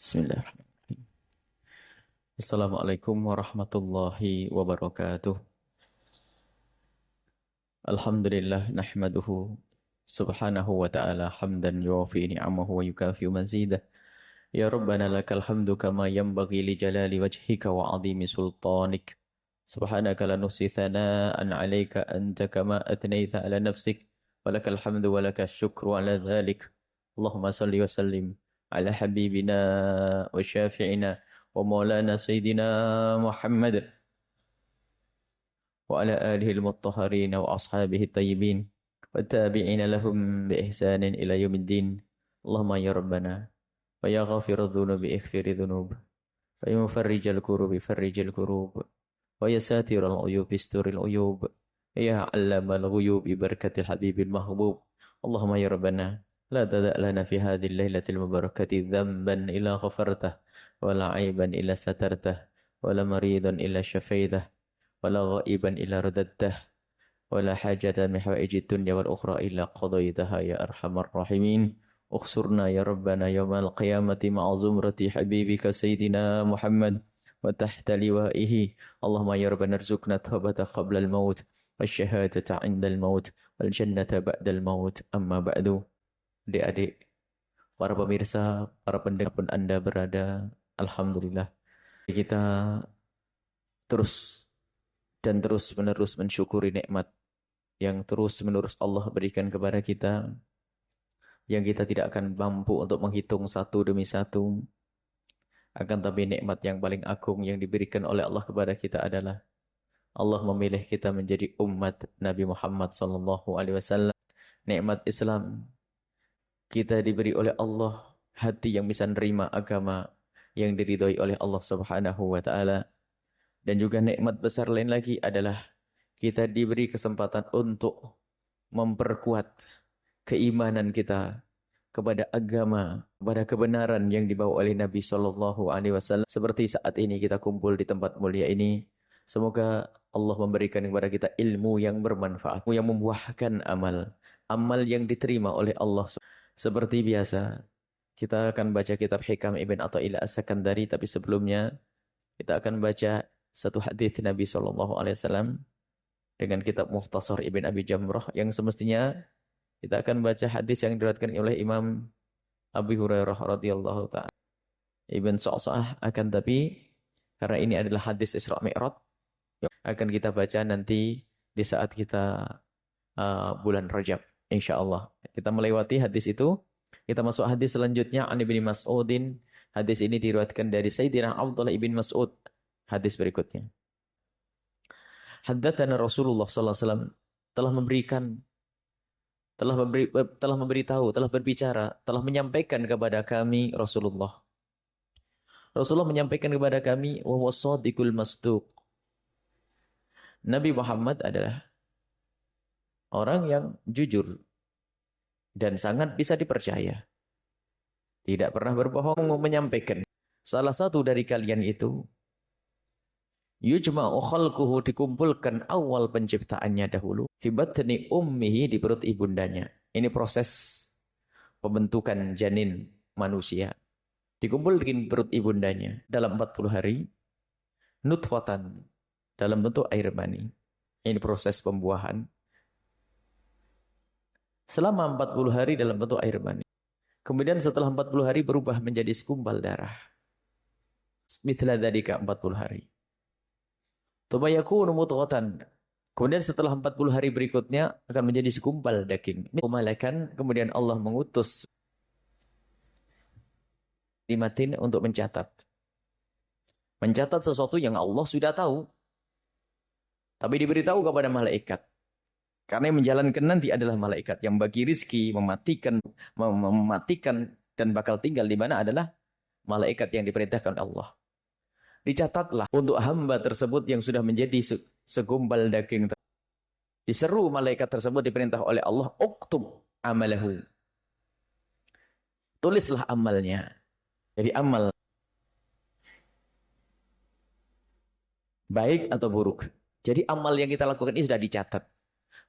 Bismillahirrahmanirrahim. Assalamualaikum warahmatullahi wabarakatuh. Alhamdulillah nahmaduhu subhanahu wa ta'ala hamdan yuwafi ni'amahu wa yukafi mazidah. Ya Rabbana lakal hamdu kama yanbaghi li jalali wajhika wa azimi sultanik. Subhanaka la nuhsi thana'an 'alaika anta kama athnayta 'ala nafsik. Walakal hamdu walakal syukru 'ala dhalik. Allahumma salli wa sallim ala habibina wa syafi'ina wa maulana sayyidina Muhammad wa ala alihi al-mutahharin wa ashabihi at-tayyibin wa tabi'ina lahum bi ihsanin ila yaumiddin. Allahumma ya Rabbana wa ya ghafirudz dzunubi ighfir dzunub wa ya mufarrijal kurubi farrijil kurub wa ya satiral uyub isturil uyub ya 'allamal ghuyub bi barakatil habibil mahbub. Allahumma ya Rabbana لا تدع لنا في هذه الليلة المباركة ذنبا إلا غفرته ولا عيبا إلا سترته ولا مريضا إلا شفيته ولا غائبا إلا رددته ولا حاجة من حوائج الدنيا والأخرى إلا قضيتها يا أرحم الراحمين. اخسرنا يا ربنا يوم القيامة مع زمرة حبيبك سيدنا محمد وتحت لوائه. اللهم يا ربنا ارزقنا التوبة قبل الموت والشهادة عند الموت والجنة بعد الموت. أما بعد. Adik-adik, para pemirsa, para pendengar pun Anda berada, Alhamdulillah. Kita terus dan terus menerus mensyukuri nikmat yang terus menerus Allah berikan kepada kita, yang kita tidak akan mampu untuk menghitung satu demi satu. Akan tapi nikmat yang paling agung yang diberikan oleh Allah kepada kita adalah Allah memilih kita menjadi umat Nabi Muhammad SAW. Nikmat Islam. Kita diberi oleh Allah hati yang bisa menerima agama yang diridhoi oleh Allah Subhanahu wa taala. Dan juga nikmat besar lain lagi adalah kita diberi kesempatan untuk memperkuat keimanan kita kepada agama, kepada kebenaran yang dibawa oleh Nabi sallallahu alaihi wasallam. Seperti saat ini kita kumpul di tempat mulia ini, semoga Allah memberikan kepada kita ilmu yang bermanfaat, yang membuahkan amal yang diterima oleh Allah. Seperti biasa, kita akan baca kitab Hikam Ibn Athaillah As-Sakandari, tapi sebelumnya kita akan baca satu hadis Nabi SAW dengan kitab Mukhtasar Ibn Abi Jamrah, yang semestinya kita akan baca hadis yang diriwayatkan oleh Imam Abu Hurairah radhiyallahu ta'ala Ibn Sa'sa'ah, akan tapi karena ini adalah hadis Isra Mi'raj, akan kita baca nanti di saat kita bulan Rajab. InsyaAllah. Kita melewati hadis itu. Kita masuk hadis selanjutnya. An Ibni Mas'udin. Hadis ini diriwayatkan dari Sayyidina Abdullah ibn Mas'ud. Hadis berikutnya. Haddatsana Rasulullah sallallahu alaihi wasallam telah memberitahu, telah berbicara, telah menyampaikan kepada kami Rasulullah. Rasulullah menyampaikan kepada kami wa huwas shadiqul masduq. Nabi Muhammad adalah orang yang jujur dan sangat bisa dipercaya. Tidak pernah berbohong, menyampaikan. Salah satu dari kalian itu yujma'u khalquhu, dikumpulkan awal penciptaannya dahulu fi batni ummihi, di perut ibundanya. Ini proses pembentukan janin manusia. Dikumpulkan di perut ibundanya dalam 40 hari. Nutfatan, dalam bentuk air mani. Ini proses pembuahan. Selama 40 hari dalam bentuk air mani. Kemudian setelah 40 hari berubah menjadi segumpal darah. Mithla dzalika 40 hari. Tsumma yakunu mudghatan. Kemudian setelah 40 hari berikutnya akan menjadi segumpal daging. Malaikat, kemudian Allah mengutus limatin untuk mencatat. Mencatat sesuatu yang Allah sudah tahu. Tapi diberitahu kepada malaikat. Karena yang menjalankan nanti adalah malaikat yang bagi rizki, mematikan dan bakal tinggal di mana adalah malaikat yang diperintahkan oleh Allah. Dicatatlah untuk hamba tersebut yang sudah menjadi segumpal daging. Diseru malaikat tersebut, diperintah oleh Allah, uktub amalahu. Tulislah amalnya. Jadi amal baik atau buruk. Jadi amal yang kita lakukan ini sudah dicatat.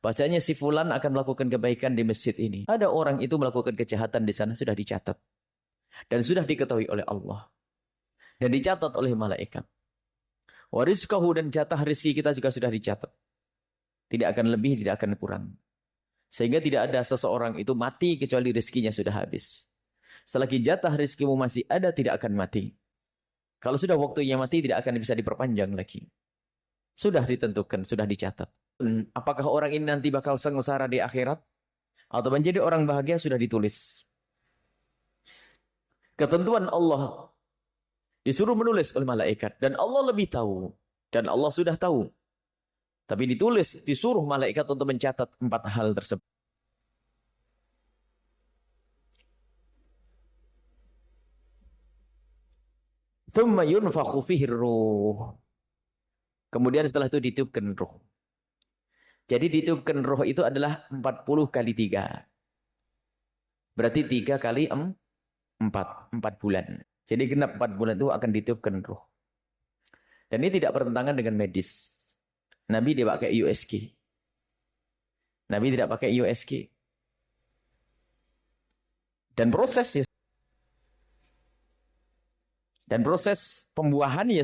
Bacanya si fulan akan melakukan kebaikan di masjid ini. Ada orang itu melakukan kejahatan di sana, sudah dicatat. Dan sudah diketahui oleh Allah. Dan dicatat oleh malaikat. Wa rizqahu, dan jatah rizki kita juga sudah dicatat. Tidak akan lebih, tidak akan kurang. Sehingga tidak ada seseorang itu mati kecuali rizkinya sudah habis. Selagi jatah rizkimu masih ada, tidak akan mati. Kalau sudah waktunya mati, tidak akan bisa diperpanjang lagi. Sudah ditentukan, sudah dicatat. Apakah orang ini nanti bakal sengsara di akhirat? Atau menjadi orang bahagia, sudah ditulis. Ketentuan Allah disuruh menulis oleh malaikat. Dan Allah lebih tahu. Dan Allah sudah tahu. Tapi ditulis, disuruh malaikat untuk mencatat 4 hal tersebut. Thumma yunfakhu fihi ruh. Kemudian setelah itu ditiupkan ruh. Jadi ditiupkan ruh itu adalah 40 kali 3. Berarti 3 kali 4 bulan. Jadi genap 4 bulan itu akan ditiupkan ruh. Dan ini tidak bertentangan dengan medis. Nabi dia pakai USG. Nabi tidak pakai USG. Dan proses pembuahan ya.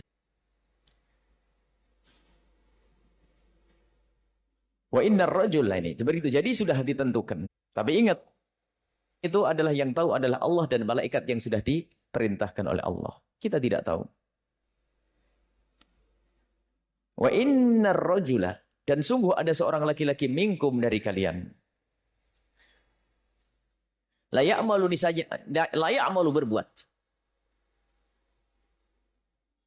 Wa innar rajula ini. Seperti itu. Jadi sudah ditentukan. Tapi ingat, itu adalah yang tahu adalah Allah dan malaikat yang sudah diperintahkan oleh Allah. Kita tidak tahu. Wa innar rajula, dan sungguh ada seorang laki-laki minkum dari kalian. La ya'malu berbuat.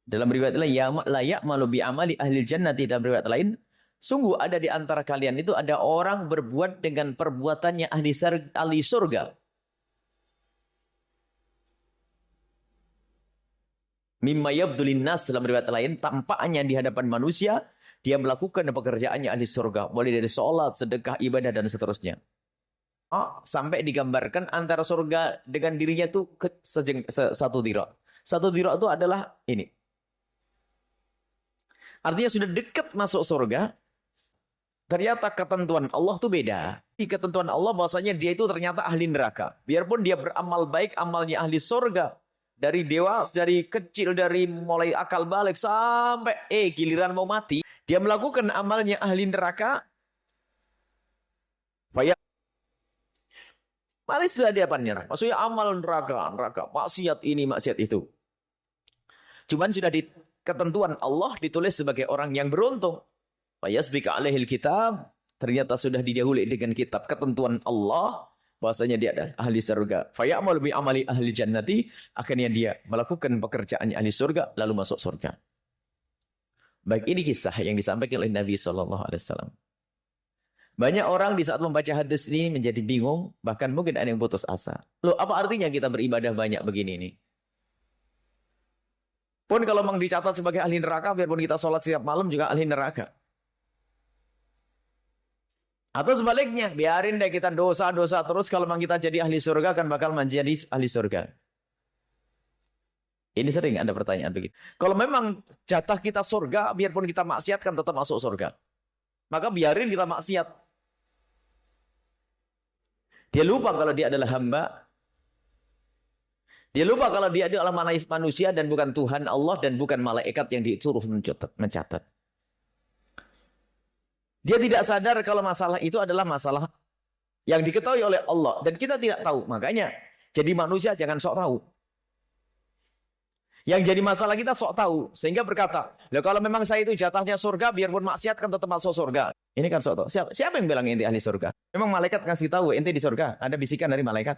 Dalam riwayat lain, la ya'malu bi amali ahli jannati, dalam riwayat lain, sungguh ada di antara kalian itu ada orang berbuat dengan perbuatannya ahli surga. Mimma yabdulin nas, dalam riwayat lain, tampaknya di hadapan manusia, dia melakukan pekerjaannya ahli surga. Mulai dari sholat, sedekah, ibadah, dan seterusnya. Sampai digambarkan antara surga dengan dirinya itu satu dira'. Satu dira' itu adalah ini. Artinya sudah dekat masuk surga. Ternyata ketentuan Allah itu beda. Di ketentuan Allah bahwasanya dia itu ternyata ahli neraka. Biarpun dia beramal baik, amalnya ahli surga. Dari dewasa, dari kecil, dari mulai akal balik sampai giliran mau mati, dia melakukan amalnya ahli neraka. Mari sudah dia neraka. Maksudnya amal neraka, maksiat ini, maksiat itu. Cuman sudah di ketentuan Allah ditulis sebagai orang yang beruntung. Fayasbika alaihil kitab, ternyata sudah didahului dengan kitab ketentuan Allah. Bahasanya dia adalah ahli surga. Faya'malu bi amali ahli jannati, akhirnya dia melakukan pekerjaannya ahli surga lalu masuk surga. Baik, ini kisah yang disampaikan oleh Nabi SAW. Banyak orang di saat membaca hadis ini menjadi bingung, bahkan mungkin ada yang putus asa. Loh, apa artinya kita beribadah banyak begini ini? Pun kalau memang dicatat sebagai ahli neraka, biarpun kita sholat setiap malam juga ahli neraka. Atau sebaliknya, biarin deh kita dosa-dosa terus, kalau memang kita jadi ahli surga kan bakal menjadi ahli surga. Ini sering ada pertanyaan begitu. Kalau memang jatah kita surga, biarpun kita maksiat kan tetap masuk surga. Maka biarin kita maksiat. Dia lupa kalau dia adalah hamba. Dia lupa kalau dia adalah manusia dan bukan Tuhan Allah dan bukan malaikat yang disuruh mencatat. Dia tidak sadar kalau masalah itu adalah masalah yang diketahui oleh Allah. Dan kita tidak tahu. Makanya, jadi manusia jangan sok tahu. Yang jadi masalah kita sok tahu. Sehingga berkata, kalau memang saya itu jatahnya surga, biarpun maksiat kan tetap masuk surga. Ini kan sok tahu. Siapa yang bilang ente ahli surga? Memang malaikat kasih tahu ente di surga. Ada bisikan dari malaikat.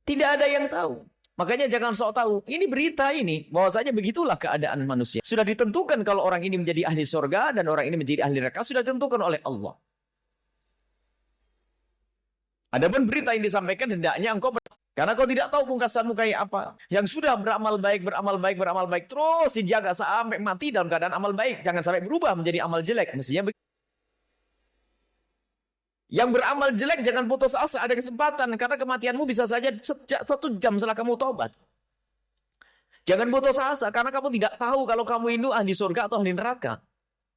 Tidak ada yang tahu. Makanya jangan sok tahu. Ini berita ini. Bahwasanya begitulah keadaan manusia. Sudah ditentukan kalau orang ini menjadi ahli surga dan orang ini menjadi ahli neraka. Sudah ditentukan oleh Allah. Adapun berita yang disampaikan hendaknya engkau karena kau tidak tahu pungkasanmu kayak apa. Yang sudah beramal baik. Terus dijaga sampai mati dalam keadaan amal baik. Jangan sampai berubah menjadi amal jelek. Mestinya yang beramal jelek jangan putus asa, ada kesempatan. Karena kematianmu bisa saja 1 jam setelah kamu taubat. Jangan putus asa, karena kamu tidak tahu kalau kamu ini ahli surga atau ahli neraka.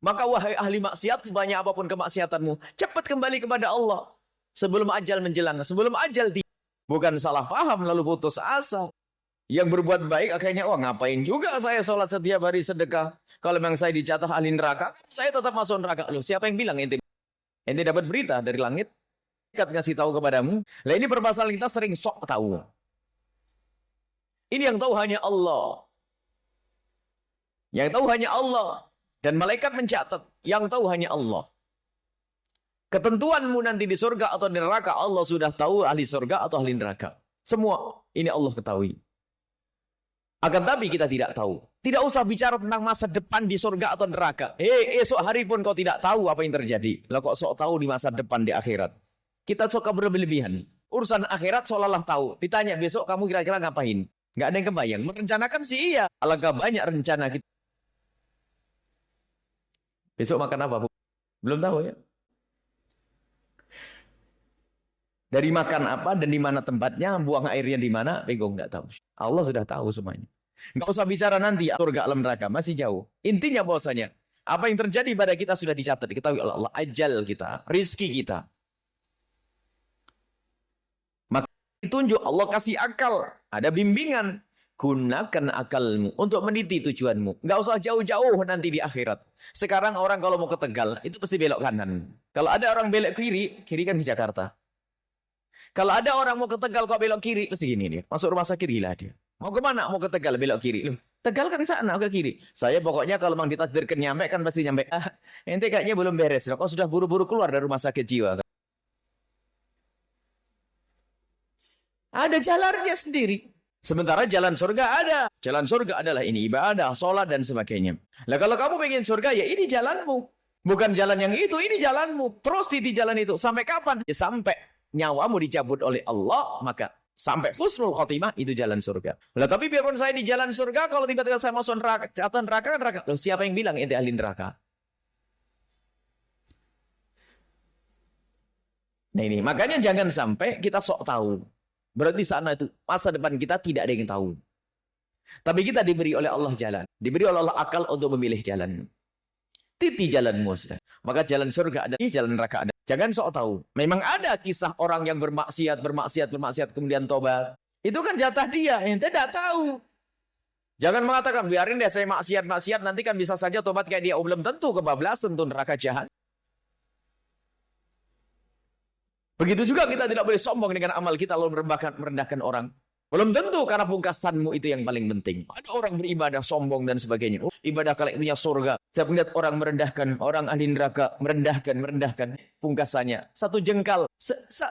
Maka wahai ahli maksiat, sebanyak apapun kemaksiatanmu, cepat kembali kepada Allah. Sebelum ajal menjelang. Sebelum ajal bukan salah paham lalu putus asa. Yang berbuat baik akhirnya, wah ngapain juga saya sholat setiap hari sedekah. Kalau memang saya dicatat ahli neraka, saya tetap masuk neraka. Loh, siapa yang bilang ente? Ente dapat berita dari langit. Dekat ngasih tahu kepadamu. Lah ini permasalahan kita sering sok tahu. Ini yang tahu hanya Allah. Yang tahu hanya Allah. Dan malaikat mencatat. Yang tahu hanya Allah. Ketentuanmu nanti di surga atau di neraka, Allah sudah tahu ahli surga atau ahli neraka. Semua ini Allah ketahui. Akan tapi kita tidak tahu. Tidak usah bicara tentang masa depan di surga atau neraka. Esok hari pun kau tidak tahu apa yang terjadi. Lah kok sok tahu di masa depan di akhirat. Kita suka berlebihan. Urusan akhirat seolah-olah tahu. Ditanya besok kamu kira-kira ngapain? Nggak ada yang kebayang. Merencanakan sih iya. Alangkah banyak rencana kita. Besok makan apa? Belum tahu ya. Dari makan apa dan di mana tempatnya, buang airnya di mana, bingung nggak tahu. Allah sudah tahu semuanya. Nggak usah bicara nanti surga alam neraka, masih jauh. Intinya bahwasanya apa yang terjadi pada kita sudah dicatat, diketahui oleh Allah, ajal kita, rizki kita. Maka ditunjuk Allah kasih akal, ada bimbingan. Gunakan akalmu untuk meniti tujuanmu. Nggak usah jauh-jauh nanti di akhirat. Sekarang orang kalau mau ke Tegal itu pasti belok kanan. Kalau ada orang belok kiri, kiri kan ke Jakarta. Kalau ada orang mau ke Tegal kok belok kiri, pasti gini dia. Masuk rumah sakit gila dia. Mau kemana? Mau ke Tegal belok kiri. Loh, Tegal kan sana ke kiri. Saya pokoknya kalau memang ditakdirkan nyampe kan pasti nyampe. Ente kayaknya belum beres. Kok sudah buru-buru keluar dari rumah sakit jiwa. Ada jalannya sendiri. Sementara jalan surga ada. Jalan surga adalah ini ibadah, sholat dan sebagainya. Lah kalau kamu pengen surga ya ini jalanmu. Bukan jalan yang itu, ini jalanmu. Terus titi jalan itu. Sampai kapan? Ya sampai nyawamu dicabut oleh Allah, maka sampai husnul khotimah itu jalan surga. Lah tapi biarpun saya di jalan surga, kalau tiba-tiba saya masuk neraka, catatan neraka. Loh, siapa yang bilang ente ahli neraka? Nah ini, makanya jangan sampai kita sok tahu. Berarti sana itu masa depan kita tidak ada yang tahu. Tapi kita diberi oleh Allah jalan, diberi oleh Allah akal untuk memilih jalan. Titi jalanmu sudah. Maka jalan surga ada, jalan neraka ada. Jangan sok tahu. Memang ada kisah orang yang bermaksiat kemudian tobat. Itu kan jatah dia, ente tidak tahu. Jangan mengatakan biarin deh saya maksiat nanti kan bisa saja tobat kayak dia. Oh, belum tentu kebablasan tentu neraka jahat. Begitu juga kita tidak boleh sombong dengan amal kita lalu merendahkan orang. Belum tentu karena pungkasanmu itu yang paling penting. Ada orang beribadah sombong dan sebagainya. Oh, ibadah kalian punya surga. Saya melihat orang merendahkan, orang ahli neraka merendahkan. Pungkasannya satu jengkal.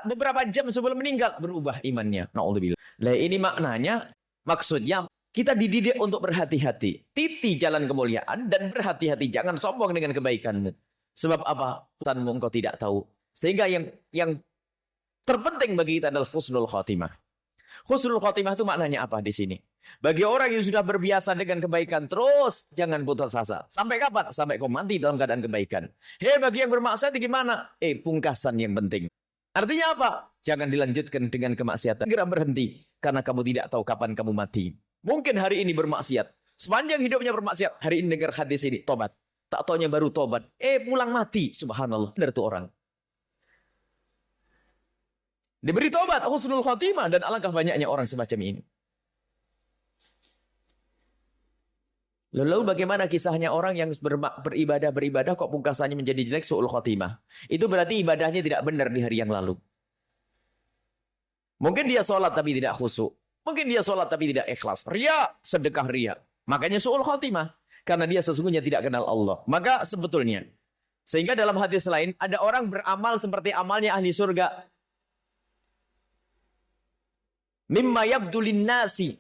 Beberapa jam sebelum meninggal berubah imannya. Na'udzubillah. Lah ini maknanya, maksudnya kita dididik untuk berhati-hati. Titi jalan kemuliaan dan berhati-hati. Jangan sombong dengan kebaikanmu. Sebab apa? Putanmu engkau tidak tahu. Sehingga yang terpenting bagi kita adalah husnul khotimah. Husnul khotimah itu maknanya apa di sini? Bagi orang yang sudah berbiasa dengan kebaikan terus, jangan putus asa. Sampai kapan? Sampai kau mati dalam keadaan kebaikan. Bagi yang bermaksiat gimana? Pungkasan yang penting. Artinya apa? Jangan dilanjutkan dengan kemaksiatan. Segera berhenti. Karena kamu tidak tahu kapan kamu mati. Mungkin hari ini bermaksiat. Sepanjang hidupnya bermaksiat. Hari ini dengar hadis ini, tobat. Tak taunya baru tobat. Pulang mati. Subhanallah. Benar tuh orang. Diberi tobat, husnul khotimah, dan alangkah banyaknya orang semacam ini. Lalu bagaimana kisahnya orang yang beribadah kok pungkasannya menjadi jelek, su'ul khotimah. Itu berarti ibadahnya tidak benar di hari yang lalu. Mungkin dia sholat tapi tidak khusyuk. Mungkin dia sholat tapi tidak ikhlas. Ria, sedekah ria. Makanya su'ul khotimah. Karena dia sesungguhnya tidak kenal Allah. Maka sebetulnya, sehingga dalam hadis lain, ada orang beramal seperti amalnya ahli surga. Mimma yabdulin nasi.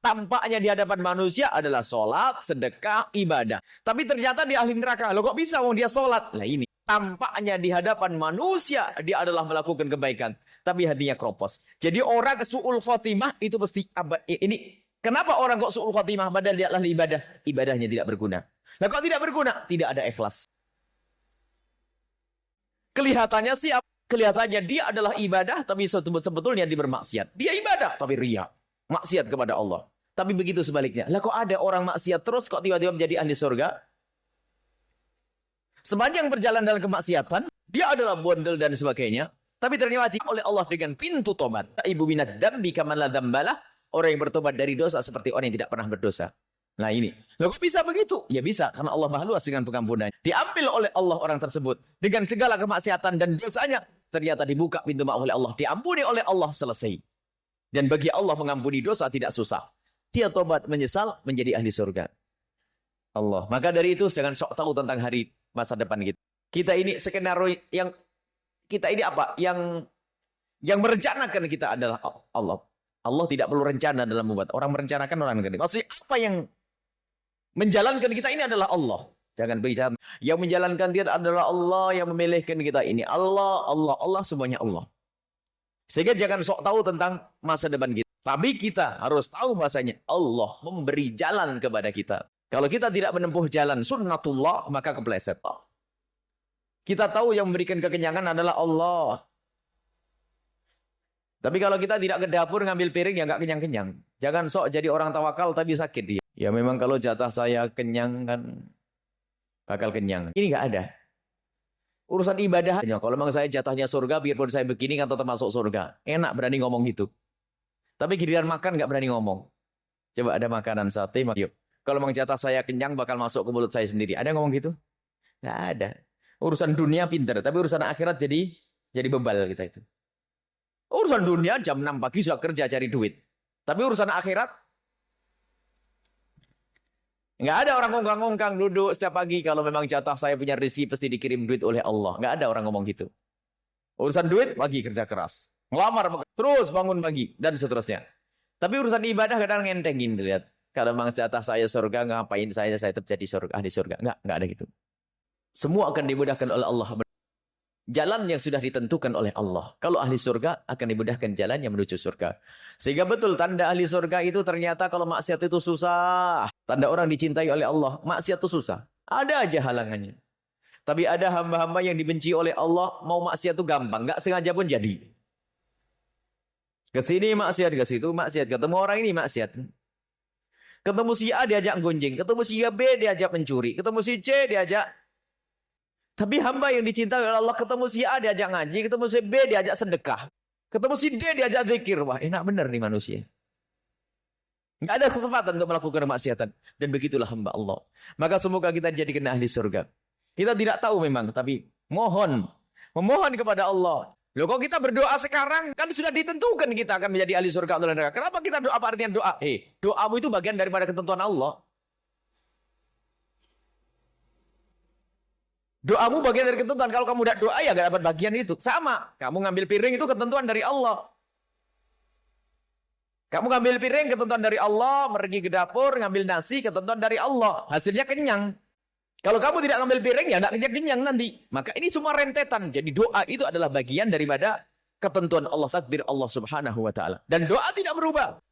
Tampaknya di hadapan manusia adalah sholat, sedekah, ibadah. Tapi ternyata di ahli neraka. Loh kok bisa dia sholat? Lah ini. Tampaknya di hadapan manusia dia adalah melakukan kebaikan. Tapi hatinya kropos. Jadi orang su'ul khotimah itu pasti. Ini kenapa orang kok su'ul khotimah padahal dia ahli ibadah? Ibadahnya tidak berguna. Lah kok tidak berguna? Tidak ada ikhlas. Kelihatannya siap. Kelihatannya dia adalah ibadah, tapi sebetulnya dia bermaksiat. Dia ibadah, tapi ria. Maksiat kepada Allah. Tapi begitu sebaliknya. Lah kok ada orang maksiat terus, kok tiba-tiba menjadi ahli surga? Sepanjang berjalan dalam kemaksiatan, dia adalah bondel dan sebagainya. Tapi ternyata oleh Allah dengan pintu tobat. Ibu minad dambi kaman la dambalah. Orang yang bertobat dari dosa seperti orang yang tidak pernah berdosa. Nah ini. Loh kok bisa begitu? Ya bisa. Karena Allah maha luas dengan pengampunan. Diambil oleh Allah orang tersebut. Dengan segala kemaksiatan dan dosanya. Ternyata dibuka pintu maaf oleh Allah. Diampuni oleh Allah, selesai. Dan bagi Allah mengampuni dosa tidak susah. Dia tobat menyesal menjadi ahli surga. Allah. Maka dari itu jangan sok tahu tentang hari masa depan kita. Kita ini skenario yang kita ini apa? Yang merencanakan kita adalah Allah. Allah tidak perlu rencana dalam membuat. Orang merencanakan orang gede. Maksudnya apa yang menjalankan kita ini adalah Allah. Jangan bicara. Yang menjalankan kita adalah Allah, yang memilihkan kita ini. Allah semuanya Allah. Sehingga jangan sok tahu tentang masa depan kita. Tapi kita harus tahu bahasanya Allah memberi jalan kepada kita. Kalau kita tidak menempuh jalan sunnatullah, maka kepleset. Kita tahu yang memberikan kekenyangan adalah Allah. Tapi kalau kita tidak ke dapur ngambil piring, ya nggak kenyang-kenyang. Jangan sok jadi orang tawakal tapi sakit dia. Ya memang kalau jatah saya kenyang kan bakal kenyang. Ini nggak ada. Urusan ibadah. Kalau memang saya jatahnya surga, biarpun saya begini kan tetap masuk surga. Enak berani ngomong gitu. Tapi giliran makan nggak berani ngomong. Coba ada makanan sate, yuk. Kalau memang jatah saya kenyang bakal masuk ke mulut saya sendiri. Ada ngomong gitu? Nggak ada. Urusan dunia pinter, tapi urusan akhirat jadi bebal kita itu. Urusan dunia jam 6 pagi sudah kerja cari duit. Tapi urusan akhirat nggak ada orang ngongkang-ngongkang duduk setiap pagi. Kalau memang jatah saya punya rezeki pasti dikirim duit oleh Allah. Nggak ada orang ngomong gitu. Urusan duit pagi kerja keras. Ngelamar terus bangun pagi dan seterusnya. Tapi urusan ibadah kadang ngentengin dilihat. Kalau memang jatah saya surga, ngapain saya tetap jadi surga, ahli surga. Enggak ada gitu. Semua akan dimudahkan oleh Allah. Jalan yang sudah ditentukan oleh Allah. Kalau ahli surga akan dimudahkan jalan yang menuju surga. Sehingga betul tanda ahli surga itu ternyata kalau maksiat itu susah. Tanda orang dicintai oleh Allah. Maksiat itu susah. Ada aja halangannya. Tapi ada hamba-hamba yang dibenci oleh Allah. Mau maksiat itu gampang. Enggak sengaja pun jadi. Kesini maksiat, ke situ maksiat. Ketemu orang ini maksiat. Ketemu si A diajak gonjing. Ketemu si B diajak mencuri. Ketemu si C diajak. Tapi hamba yang dicintai oleh Allah, ketemu si A diajak ngaji, ketemu si B diajak sedekah. Ketemu si D diajak zikir. Wah, enak benar nih manusia. Nggak ada kesempatan untuk melakukan kemaksiatan. Dan begitulah hamba Allah. Maka semoga kita jadikan ahli surga. Kita tidak tahu memang, tapi memohon kepada Allah. Loh, kok kita berdoa sekarang? Kan sudah ditentukan kita akan menjadi ahli surga atau neraka. Kenapa kita doa? Apa artinya doa? Doamu itu bagian daripada ketentuan Allah. Doamu bagian dari ketentuan. Kalau kamu tidak doa, ya gak dapat bagian itu. Sama. Kamu ngambil piring itu ketentuan dari Allah. Kamu ngambil piring ketentuan dari Allah. Pergi ke dapur, ngambil nasi ketentuan dari Allah. Hasilnya kenyang. Kalau kamu tidak ngambil piring, ya gak kenyang nanti. Maka ini semua rentetan. Jadi doa itu adalah bagian daripada ketentuan Allah, takdir Allah subhanahu wa ta'ala. Dan doa tidak berubah.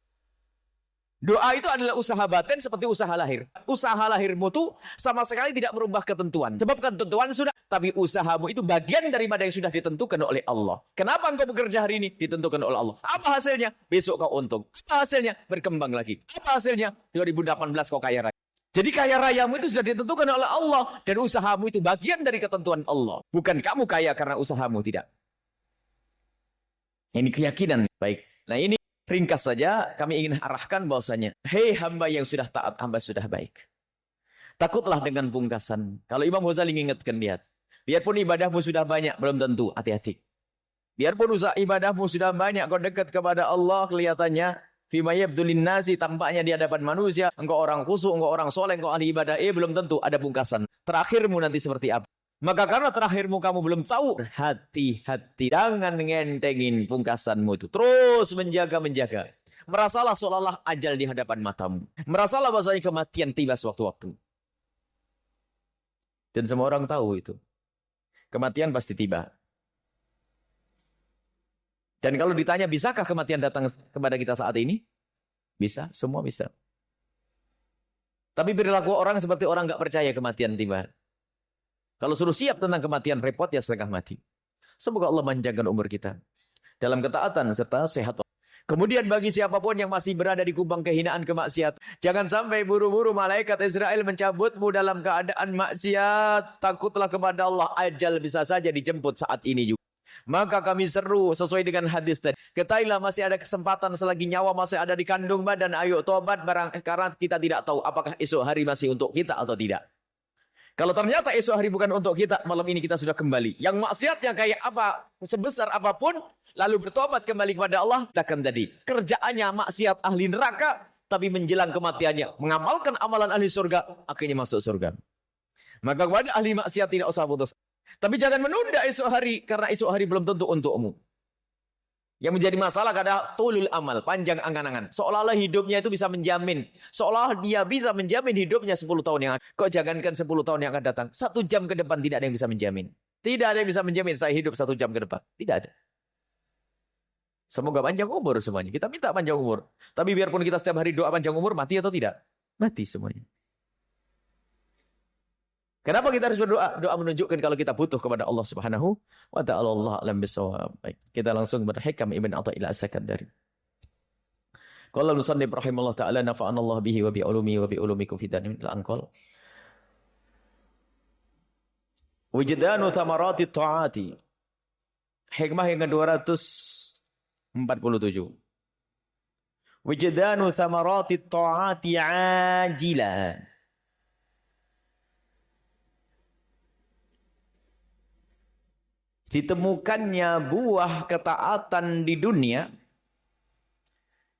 Doa itu adalah usaha batin seperti usaha lahir. Usaha lahirmu tuh sama sekali tidak merubah ketentuan. Sebab ketentuan sudah, tapi usahamu itu bagian daripada yang sudah ditentukan oleh Allah. Kenapa engkau bekerja hari ini? Ditentukan oleh Allah. Apa hasilnya? Besok kau untung. Apa hasilnya? Berkembang lagi. Apa hasilnya? 2018 kau kaya raya. Jadi kaya rayamu itu sudah ditentukan oleh Allah. Dan usahamu itu bagian dari ketentuan Allah. Bukan kamu kaya karena usahamu, tidak. Ini keyakinan. Baik. Nah ini. Ringkas saja, kami ingin arahkan bahwasanya, hei hamba yang sudah taat, hamba sudah baik. Takutlah dengan pungkasan. Kalau Imam Ghazali ingatkan, lihat. Biarpun ibadahmu sudah banyak, belum tentu, hati-hati. Biarpun usaha ibadahmu sudah banyak, kau dekat kepada Allah, kelihatannya, fima yabdulin nasi, tampaknya di hadapan manusia, engkau orang khusyuk, engkau orang soleh, engkau ahli ibadah, belum tentu, ada pungkasan. Terakhirmu nanti seperti apa? Maka karena terakhirmu kamu belum tahu, hati-hati. Jangan ngentengin pungkasanmu itu. Terus menjaga. Merasalah seolah-olah ajal di hadapan matamu. Merasalah bahwasanya kematian tiba sewaktu-waktu. Dan semua orang tahu itu. Kematian pasti tiba. Dan kalau ditanya, bisakah kematian datang kepada kita saat ini? Bisa, semua bisa. Tapi perilaku orang seperti orang nggak percaya kematian tiba. Kalau suruh siap tentang kematian, repot ya setengah mati. Semoga Allah manjangkan umur kita dalam ketaatan serta sehat. Kemudian bagi siapapun yang masih berada di kubang kehinaan kemaksiatan, jangan sampai buru-buru malaikat Israel mencabutmu dalam keadaan maksiat. Takutlah kepada Allah, ajal bisa saja dijemput saat ini juga. Maka kami seru sesuai dengan hadis tadi. Ketahuilah masih ada kesempatan selagi nyawa masih ada di kandung badan. Ayo tobat karena kita tidak tahu apakah esok hari masih untuk kita atau tidak. Kalau ternyata esok hari bukan untuk kita, malam ini kita sudah kembali. Yang maksiatnya kayak apa, sebesar apapun, lalu bertobat kembali kepada Allah. Takkan tadi kerjaannya maksiat ahli neraka, tapi menjelang kematiannya mengamalkan amalan ahli surga, akhirnya masuk surga. Maka kepada ahli maksiat tidak usah putus. Tapi jangan menunda esok hari, karena esok hari belum tentu untukmu. Yang menjadi masalah kadang tulul amal, panjang angan-angan. Seolah-olah hidupnya itu bisa menjamin. Seolah dia bisa menjamin hidupnya 10 tahun yang akan. Kok jangankan 10 tahun yang akan datang. 1 jam ke depan tidak ada yang bisa menjamin. Tidak ada yang bisa menjamin saya hidup 1 jam ke depan. Tidak ada. Semoga panjang umur semuanya. Kita minta panjang umur. Tapi biarpun kita setiap hari doa panjang umur, mati atau tidak? Mati semuanya. Kenapa kita harus berdoa? Doa menunjukkan kalau kita butuh kepada Allah Subhanahu wa ta'ala. Allah alam bisawab. Baik, kita langsung kepada Hikam Ibn Athaillah As-Sakandari. Qala al-musannif rahimahullah ta'ala nafa'ana Allah bihi wa bi ulumi wa bi ulumikum fi danin al-anqal. Wijdanu thamarati ta'ati. Hikmah yang ke-247. Wijdanu thamarati ta'ati ajilah. Ditemukannya buah ketaatan di dunia.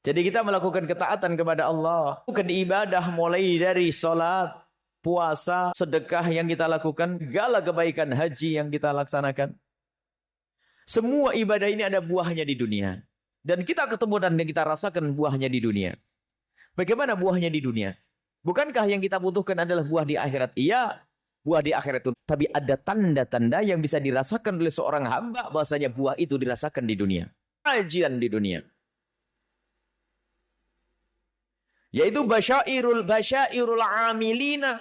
Jadi kita melakukan ketaatan kepada Allah. Bukan ibadah mulai dari sholat, puasa, sedekah yang kita lakukan. Segala kebaikan haji yang kita laksanakan. Semua ibadah ini ada buahnya di dunia. Dan kita ketemu dan kita rasakan buahnya di dunia. Bagaimana buahnya di dunia? Bukankah yang kita butuhkan adalah buah di akhirat? Iya. Buah di akhirat itu. Tapi ada tanda-tanda yang bisa dirasakan oleh seorang hamba. Bahasanya buah itu dirasakan di dunia. Ajilan di dunia. Yaitu basyairul amilina.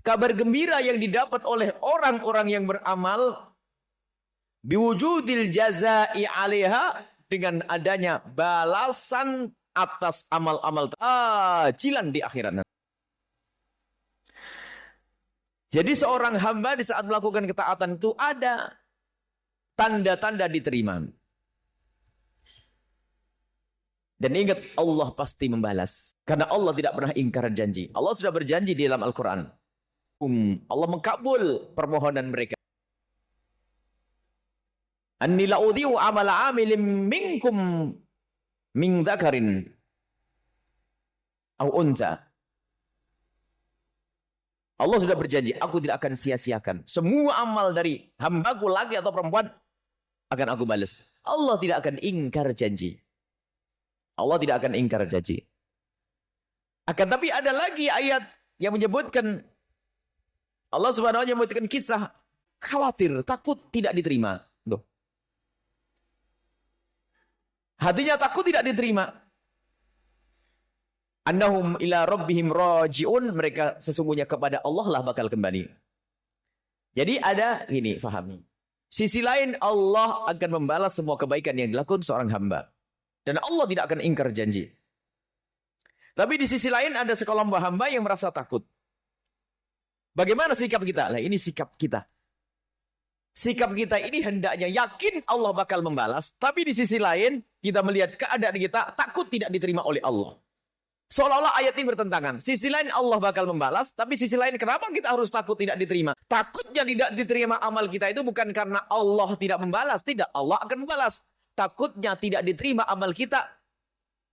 Kabar gembira yang didapat oleh orang-orang yang beramal. Biwujudil jazai alaiha. Dengan adanya balasan atas amal-amal. Ajilan di akhirat. Jadi seorang hamba di saat melakukan ketaatan itu ada tanda-tanda diterima. Dan ingat Allah pasti membalas. Karena Allah tidak pernah ingkar janji. Allah sudah berjanji di dalam Al-Quran. Allah mengkabul permohonan mereka. Anni la'udhi'u amala amilin minkum min dzakarin au untha. Allah sudah berjanji, aku tidak akan sia-siakan. Semua amal dari hambaku laki atau perempuan akan aku balas. Allah tidak akan ingkar janji. Allah tidak akan ingkar janji. Akan tapi ada lagi ayat yang menyebutkan Allah Subhanahu wa ta'ala menyebutkan kisah khawatir, takut tidak diterima. Tuh. Hatinya takut tidak diterima. Annahum ila rabbihim raji'un. Mereka sesungguhnya kepada Allah lah bakal kembali. Jadi ada ini, fahami. Sisi lain Allah akan membalas semua kebaikan yang dilakukan seorang hamba. Dan Allah tidak akan ingkar janji. Tapi di sisi lain ada sekelompok hamba yang merasa takut. Bagaimana sikap kita? Nah ini sikap kita. Sikap kita ini hendaknya yakin Allah bakal membalas. Tapi di sisi lain kita melihat keadaan kita takut tidak diterima oleh Allah. Seolah-olah ayat ini bertentangan. Sisi lain Allah bakal membalas, tapi sisi lain kenapa kita harus takut tidak diterima? Takutnya tidak diterima amal kita itu bukan karena Allah tidak membalas. Tidak, Allah akan membalas. Takutnya tidak diterima amal kita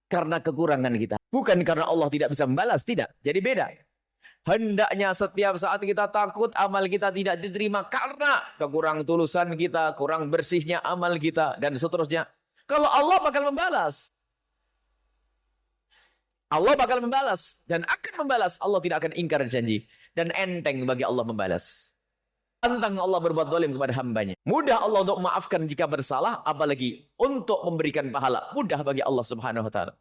karena kekurangan kita. Bukan karena Allah tidak bisa membalas, tidak. Jadi beda. Hendaknya setiap saat kita takut amal kita tidak diterima karena kekurang tulusan kita, kurang bersihnya amal kita, dan seterusnya. Kalau Allah bakal membalas. Allah bakal membalas dan akan membalas. Allah tidak akan ingkar janji. Dan enteng bagi Allah membalas. Tantang Allah berbuat zalim kepada hambanya. Mudah Allah untuk memaafkan jika bersalah. Apalagi untuk memberikan pahala. Mudah bagi Allah subhanahu wa ta'ala.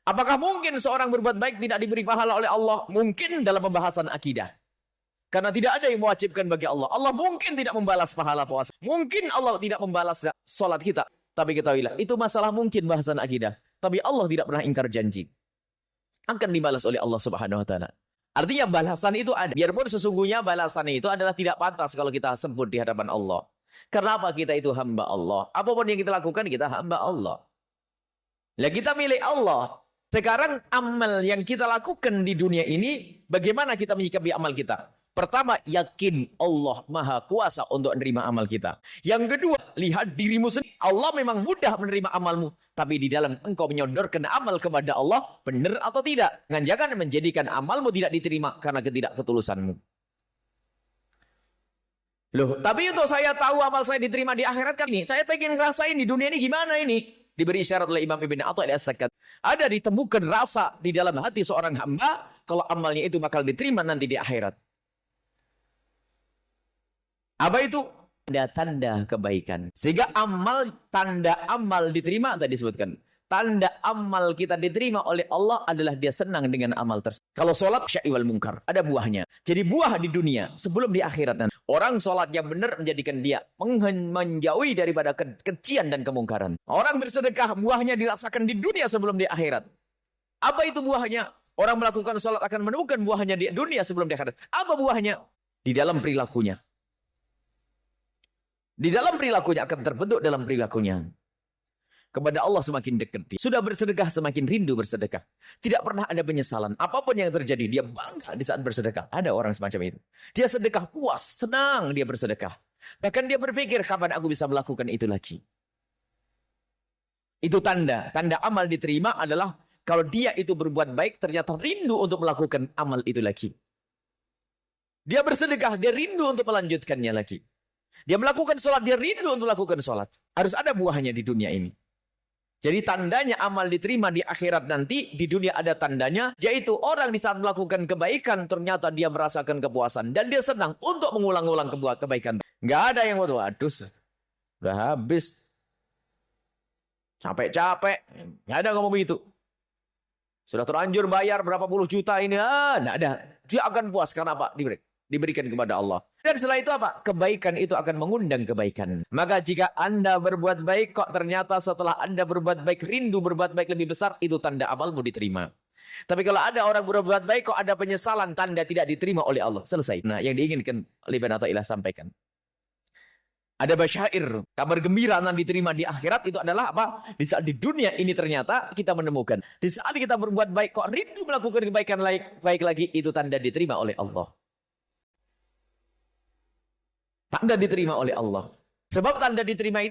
Apakah mungkin seorang berbuat baik tidak diberi pahala oleh Allah? Mungkin dalam pembahasan akidah. Karena tidak ada yang mewajibkan bagi Allah. Allah mungkin tidak membalas pahala puasa. Mungkin Allah tidak membalas sholat kita. Tapi ketahuilah, itu masalah mungkin bahasan akidah. Tapi Allah tidak pernah ingkar janji. Akan dibalas oleh Allah subhanahu wa ta'ala. Artinya balasan itu ada. Biarpun sesungguhnya balasan itu adalah tidak pantas kalau kita sebut di hadapan Allah. Kenapa kita itu hamba Allah? Apapun yang kita lakukan, kita hamba Allah. Lah kita milik Allah. Sekarang amal yang kita lakukan di dunia ini, bagaimana kita menyikapi amal kita? Pertama, yakin Allah Maha Kuasa untuk menerima amal kita. Yang kedua, lihat dirimu sendiri. Allah memang mudah menerima amalmu. Tapi di dalam engkau menyodorkan amal kepada Allah, benar atau tidak? Jangan menjadikan amalmu tidak diterima karena ketidakketulusanmu. Loh, tapi untuk saya tahu amal saya diterima di akhirat kan ini. Saya pengen ngerasain di dunia ini gimana ini? Diberi isyarat oleh Imam Ibn Athaillah As-Sakkat. Ada ditemukan rasa di dalam hati seorang hamba, kalau amalnya itu bakal diterima nanti di akhirat. Apa itu? Tanda-tanda kebaikan. Sehingga tanda amal diterima tadi disebutkan. Tanda amal kita diterima oleh Allah adalah dia senang dengan amal tersebut. Kalau sholat, syai wal munkar. Ada buahnya. Jadi buah di dunia sebelum di akhirat. Nanti. Orang sholat yang benar menjadikan dia menjauhi daripada kekejian dan kemungkaran. Orang bersedekah, buahnya dirasakan di dunia sebelum di akhirat. Apa itu buahnya? Orang melakukan sholat akan menemukan buahnya di dunia sebelum di akhirat. Apa buahnya? Di dalam perilakunya. Di dalam perilakunya akan terbentuk dalam perilakunya. Kepada Allah semakin dekat. Sudah bersedekah semakin rindu bersedekah. Tidak pernah ada penyesalan. Apapun yang terjadi, dia bangga di saat bersedekah. Ada orang semacam itu. Dia sedekah puas, senang dia bersedekah. Bahkan dia berpikir, kapan aku bisa melakukan itu lagi. Itu tanda. Tanda amal diterima adalah kalau dia itu berbuat baik, ternyata rindu untuk melakukan amal itu lagi. Dia bersedekah, dia rindu untuk melanjutkannya lagi. Dia melakukan sholat, dia rindu untuk melakukan sholat. Harus ada buahnya di dunia ini. Jadi tandanya amal diterima di akhirat nanti, di dunia ada tandanya, yaitu orang di saat melakukan kebaikan, ternyata dia merasakan kepuasan. Dan dia senang untuk mengulang-ulang kebaikan. Nggak ada yang waduh, udah habis. Capek-capek. Nggak ada ngomong begitu. Sudah terlanjur bayar berapa puluh juta ini. Nggak ada. Dia akan puas karena apa? Diberikan kepada Allah. Dan setelah itu apa? Kebaikan itu akan mengundang kebaikan. Maka jika Anda berbuat baik, kok ternyata setelah Anda berbuat baik, rindu berbuat baik lebih besar, itu tanda amalmu diterima. Tapi kalau ada orang berbuat baik, kok ada penyesalan, tanda tidak diterima oleh Allah. Selesai. Nah, yang diinginkan oleh Ibn Athaillah sampaikan. Ada basyair, kabar gembira nanti diterima di akhirat, itu adalah apa? Di saat di dunia ini ternyata kita menemukan. Di saat kita berbuat baik, kok rindu melakukan kebaikan baik lagi, itu tanda diterima oleh Allah. Tanda diterima oleh Allah. Sebab tanda diterima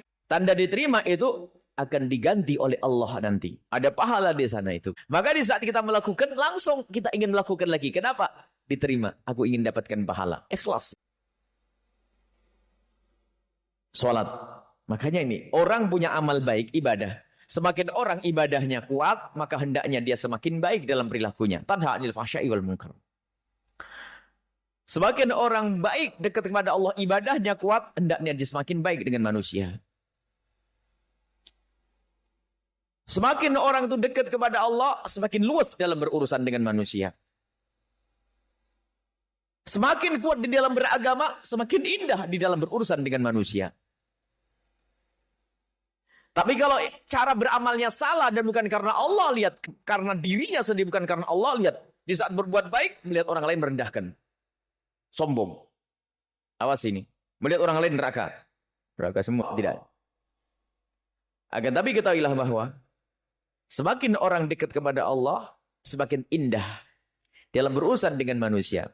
itu akan diganti oleh Allah nanti. Ada pahala di sana itu. Maka di saat kita melakukan, langsung kita ingin melakukan lagi. Kenapa? Diterima. Aku ingin dapatkan pahala. Ikhlas. Sholat. Makanya ini, orang punya amal baik, ibadah. Semakin orang ibadahnya kuat, maka hendaknya dia semakin baik dalam perilakunya. Tanha anil fahsya'i wal munkar. Semakin orang baik dekat kepada Allah, ibadahnya kuat, hendaknya dia semakin baik dengan manusia. Semakin orang itu dekat kepada Allah, semakin luas dalam berurusan dengan manusia. Semakin kuat di dalam beragama, semakin indah di dalam berurusan dengan manusia. Tapi kalau cara beramalnya salah dan bukan karena Allah, lihat, karena dirinya sendiri bukan karena Allah, lihat, di saat berbuat baik, melihat orang lain merendahkan. Sombong. Awas ini. Melihat orang lain neraka. Neraka semua. Tidak. Akan tapi ketahuilah bahwa semakin orang dekat kepada Allah, semakin indah dalam berurusan dengan manusia.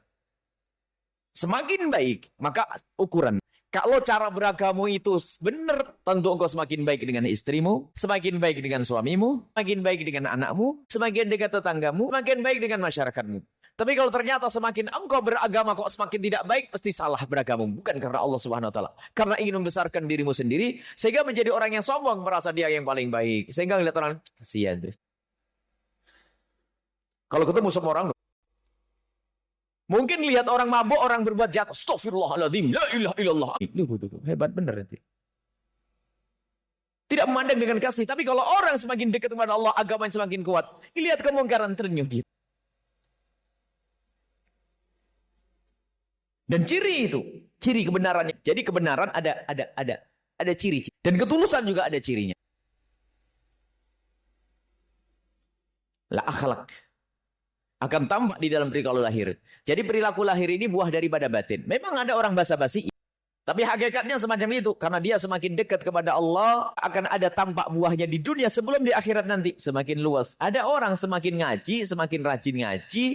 Semakin baik. Maka ukuran. Kalau cara beragamamu itu benar, tentu engkau semakin baik dengan istrimu, semakin baik dengan suamimu, semakin baik dengan anakmu, semakin dekat tetanggamu, semakin baik dengan masyarakatmu. Tapi kalau ternyata semakin engkau beragama kok semakin tidak baik, pasti salah beragamamu. Bukan karena Allah Subhanahu Wa Taala. Karena ingin membesarkan dirimu sendiri, sehingga menjadi orang yang sombong, merasa dia yang paling baik. Sehingga melihat orang, kasihan terus. Kalau ketemu sama orang, mungkin lihat orang mabuk, orang berbuat jahat. Astaghfirullahaladzim, la ilaha illallah. Hebat benar nanti. Tidak memandang dengan kasih. Tapi kalau orang semakin dekat kepada Allah, agamanya semakin kuat. Lihat kemungkaran ternyuh dia. Dan ciri itu, ciri kebenarannya. Jadi kebenaran ada ciri. Dan ketulusan juga ada cirinya. La akhlak. Akan tampak di dalam perilaku lahir. Jadi perilaku lahir ini buah daripada batin. Memang ada orang basa-basi. Tapi hakikatnya semacam itu. Karena dia semakin dekat kepada Allah, akan ada tampak buahnya di dunia sebelum di akhirat nanti. Semakin luas. Ada orang semakin ngaji, semakin rajin ngaji,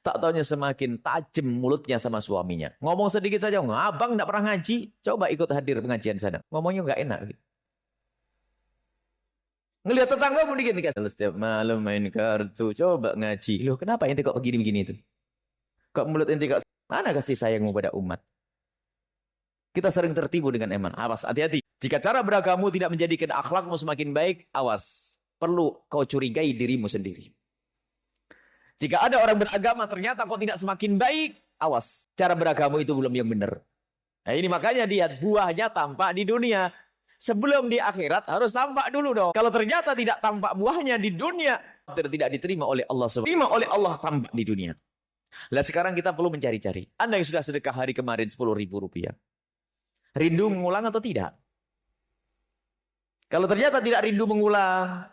tak taunya semakin tajam mulutnya sama suaminya. Ngomong sedikit saja, abang tidak pernah ngaji, coba ikut hadir pengajian sana. Ngomongnya nggak enak. Ngelihat tetangga pun dikit. Setiap malam main kartu, coba ngaji. Loh kenapa ente kok begini-begini itu? Kok mulut ente kok, mana kasih sayangmu pada umat? Kita sering tertipu dengan eman. Awas, hati-hati. Jika cara beragamu tidak menjadikan akhlakmu semakin baik, awas. Perlu kau curigai dirimu sendiri. Jika ada orang beragama ternyata kok tidak semakin baik, awas. Cara beragamu itu belum yang benar. Nah ini makanya lihat buahnya tampak di dunia. Sebelum di akhirat harus tampak dulu dong. Kalau ternyata tidak tampak buahnya di dunia, tidak diterima oleh Allah. Diterima oleh Allah tampak di dunia. Lah sekarang kita perlu mencari-cari. Anda yang sudah sedekah hari kemarin 10.000 rupiah. Rindu mengulang atau tidak? Kalau ternyata tidak rindu mengulang,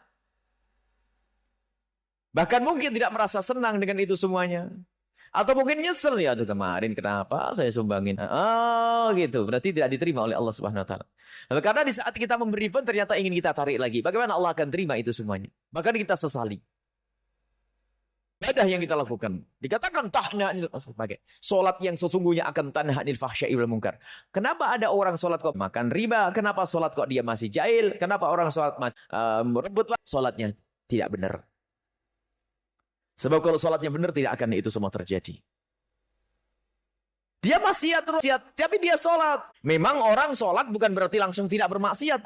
bahkan mungkin tidak merasa senang dengan itu semuanya. Atau mungkin nyesel, ya aduh kemarin kenapa saya sumbangin. Oh gitu, berarti tidak diterima oleh Allah Subhanahu Wa Taala. Karena di saat kita memberi pun ternyata ingin kita tarik lagi. Bagaimana Allah akan terima itu semuanya? Bahkan kita sesali. Ibadah yang kita lakukan. Dikatakan tahna sebagai solat yang sesungguhnya akan tanha anil fahsya'i wal munkar. Kenapa ada orang solat kok makan riba? Kenapa solat kok dia masih jahil? Kenapa orang solat masih merebut solatnya tidak benar? Sebab kalau solatnya benar tidak akan itu semua terjadi. Dia maksiat terus, tapi dia solat. Memang orang solat bukan berarti langsung tidak bermaksiat.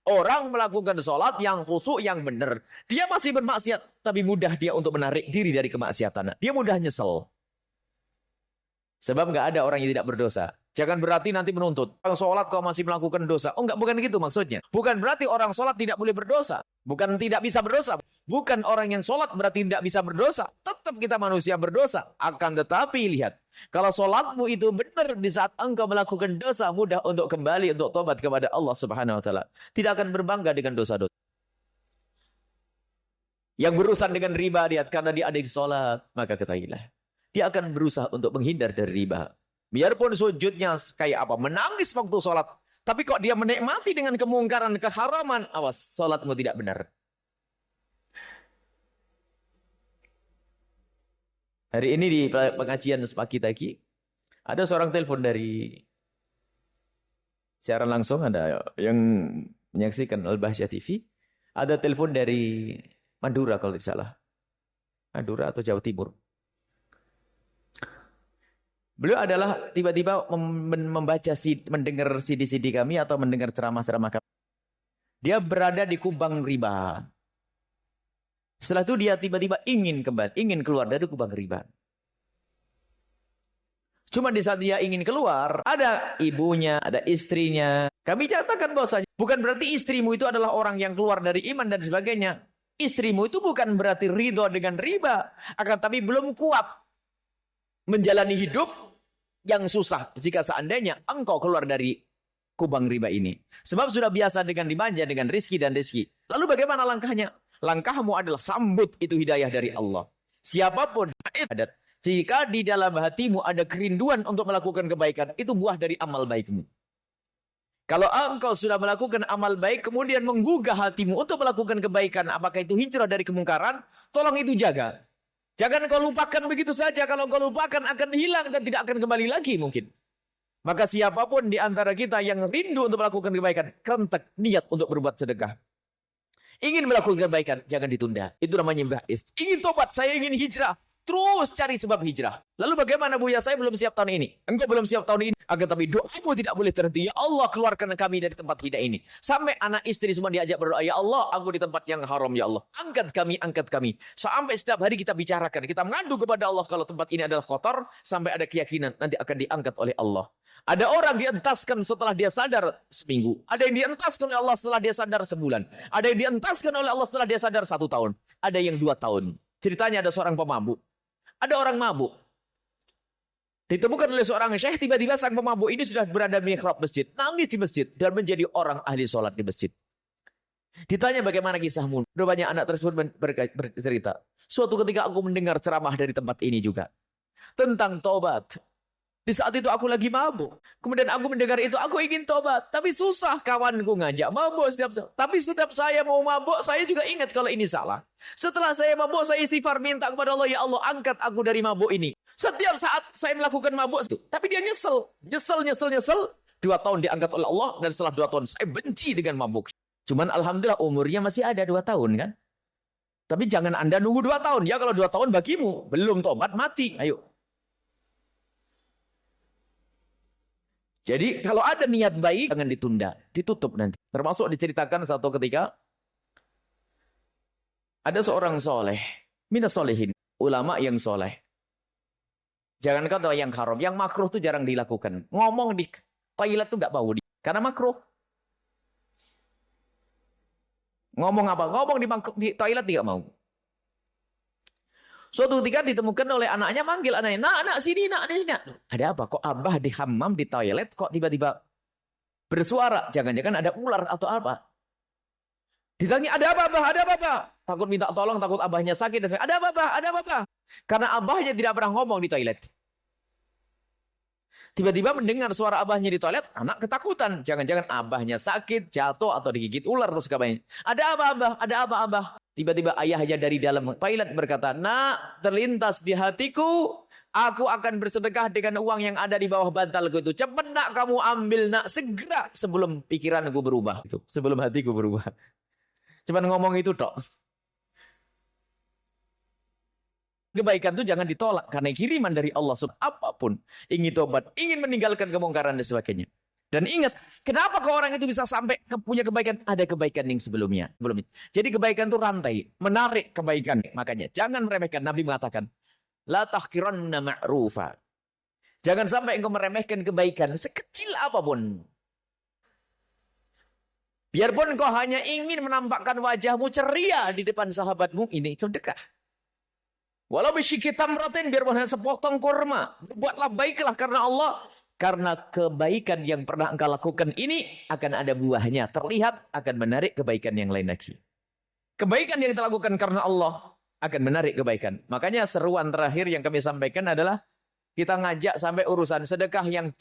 Orang melakukan sholat yang khusyuk, yang benar. Dia masih bermaksiat, tapi mudah dia untuk menarik diri dari kemaksiatan. Dia mudah nyesel. Sebab nggak ada orang yang tidak berdosa. Jangan berarti nanti menuntut. Orang sholat kau masih melakukan dosa. Oh enggak, bukan gitu maksudnya. Bukan berarti orang sholat tidak boleh berdosa. Bukan tidak bisa berdosa. Bukan orang yang sholat berarti tidak bisa berdosa. Tetap kita manusia berdosa. Akan tetapi lihat. Kalau sholatmu itu benar di saat engkau melakukan dosa, mudah untuk kembali untuk tobat kepada Allah Subhanahu Wa Taala. Tidak akan berbangga dengan dosa-dosa. Yang berurusan dengan riba, lihat karena dia ada di sholat, maka ketahuilah. Dia akan berusaha untuk menghindar dari riba. Biarpun sujudnya kayak apa, menangis waktu sholat. Tapi kok dia menikmati dengan kemungkaran, keharaman, awas, sholatmu tidak benar. Hari ini di pengajian pagi tadi, ada seorang telepon dari siaran langsung, ada yang menyaksikan Al-Bahjah TV. Ada telepon dari Madura kalau tidak salah. Madura atau Jawa Timur. Beliau adalah tiba-tiba membaca, mendengar CD-CD kami atau mendengar ceramah-ceramah kami. Dia berada di kubang riba. Setelah itu dia tiba-tiba ingin keluar dari kubang riba. Cuma di saat dia ingin keluar, ada ibunya, ada istrinya. Kami katakan bahwasanya bukan berarti istrimu itu adalah orang yang keluar dari iman dan sebagainya. Istrimu itu bukan berarti ridho dengan riba, akan tapi belum kuat menjalani hidup yang susah jika seandainya engkau keluar dari kubang riba ini. Sebab sudah biasa dengan dimanja dengan rizki dan rizki. Lalu bagaimana langkahnya? Langkahmu adalah sambut itu hidayah dari Allah. Siapapun adat, jika di dalam hatimu ada kerinduan untuk melakukan kebaikan, itu buah dari amal baikmu. Kalau engkau sudah melakukan amal baik, kemudian menggugah hatimu untuk melakukan kebaikan, apakah itu hijrah dari kemungkaran, tolong itu jaga. Jangan kau lupakan begitu saja. Kalau kau lupakan akan hilang dan tidak akan kembali lagi mungkin. Maka siapapun di antara kita yang rindu untuk melakukan kebaikan, kerentek niat untuk berbuat sedekah. Ingin melakukan kebaikan, jangan ditunda. Itu namanya ba'is. Ingin tobat, saya ingin hijrah. Terus cari sebab hijrah. Lalu bagaimana Buya, saya belum siap tahun ini. Engkau belum siap tahun ini. Agar tapi doamu tidak boleh terhenti. Ya Allah, keluarkan kami dari tempat tidak ini. Sampai anak istri semua diajak berdoa. Ya Allah, aku di tempat yang haram ya Allah. Angkat kami, angkat kami. Sampai setiap hari kita bicarakan. Kita mengadu kepada Allah kalau tempat ini adalah kotor. Sampai ada keyakinan nanti akan diangkat oleh Allah. Ada orang dientaskan setelah dia sadar seminggu. Ada yang dientaskan oleh Allah setelah dia sadar sebulan. Ada yang dientaskan oleh Allah setelah dia sadar 1 tahun. Ada yang 2 tahun. Ceritanya ada seorang pemabuk. Ada orang mabuk. Ditemukan oleh seorang syekh, tiba-tiba sang pemabuk ini sudah berada di mihrab masjid. Nangis di masjid dan menjadi orang ahli sholat di masjid. Ditanya bagaimana kisahmu. Rupanya anak tersebut bercerita. Suatu ketika aku mendengar ceramah dari tempat ini juga. Tentang taubat. Di saat itu aku lagi mabuk. Kemudian aku mendengar itu, aku ingin tobat. Tapi susah kawanku ngajak mabuk Tapi setiap saya mau mabuk, saya juga ingat kalau ini salah. Setelah saya mabuk, saya istighfar minta kepada Allah, ya Allah angkat aku dari mabuk ini. Setiap saat saya melakukan mabuk itu. Tapi dia nyesel. Nyesel. 2 tahun diangkat oleh Allah. Dan setelah 2 tahun saya benci dengan mabuk. Cuman alhamdulillah umurnya masih ada 2 tahun kan. Tapi jangan Anda nunggu 2 tahun. Ya kalau 2 tahun bagimu. Belum tobat mati. Ayo. Jadi kalau ada niat baik, jangan ditunda. Ditutup nanti. Termasuk diceritakan satu ketika. Ada seorang soleh. Minas solehin. Ulama yang soleh. Jangan kata yang haram. Yang makruh itu jarang dilakukan. Ngomong di toilet itu nggak bau. Karena makruh. Ngomong apa? Ngomong di toilet tidak mau. Suatu ketika ditemukan oleh anaknya, manggil anaknya, nak sini, nak. Ada apa? Kok abah di hammam, di toilet, kok tiba-tiba bersuara? Jangan-jangan ada ular atau apa? Ditanya, ada apa, abah? Ada apa, abah? Takut minta tolong, takut abahnya sakit. Ada apa, abah? Ada apa, abah? Karena abahnya tidak pernah ngomong di toilet. Tiba-tiba mendengar suara abahnya di toilet, anak ketakutan. Jangan-jangan abahnya sakit, jatuh, atau digigit ular, atau sebagainya. Ada apa, abah? Ada apa, abah? Tiba-tiba ayahnya dari dalam toilet berkata, nak, terlintas di hatiku, aku akan bersedekah dengan uang yang ada di bawah bantalku itu. Cepat nak kamu ambil nak, segera sebelum pikiranku berubah. Itu, sebelum hatiku berubah. Cuman ngomong itu tok. Kebaikan itu jangan ditolak karena kiriman dari Allah. Apapun, ingin tobat, ingin meninggalkan kemungkaran dan sebagainya. Dan ingat, kenapa kok orang itu bisa sampai punya kebaikan? Ada kebaikan yang sebelumnya. Jadi kebaikan itu rantai, menarik kebaikan. Makanya jangan meremehkan. Nabi mengatakan, la tahkiranna ma'rufa. Jangan sampai engkau meremehkan kebaikan sekecil apapun. Biarpun engkau hanya ingin menampakkan wajahmu ceria di depan sahabatmu, ini sedekah. Walau bisyikki tamratin, biarpun hanya sepotong kurma, buatlah baiklah karena Allah. Karena kebaikan yang pernah engkau lakukan ini akan ada buahnya. Terlihat akan menarik kebaikan yang lain lagi. Kebaikan yang kita lakukan karena Allah akan menarik kebaikan. Makanya seruan terakhir yang kami sampaikan adalah kita ngajak sampai urusan sedekah yang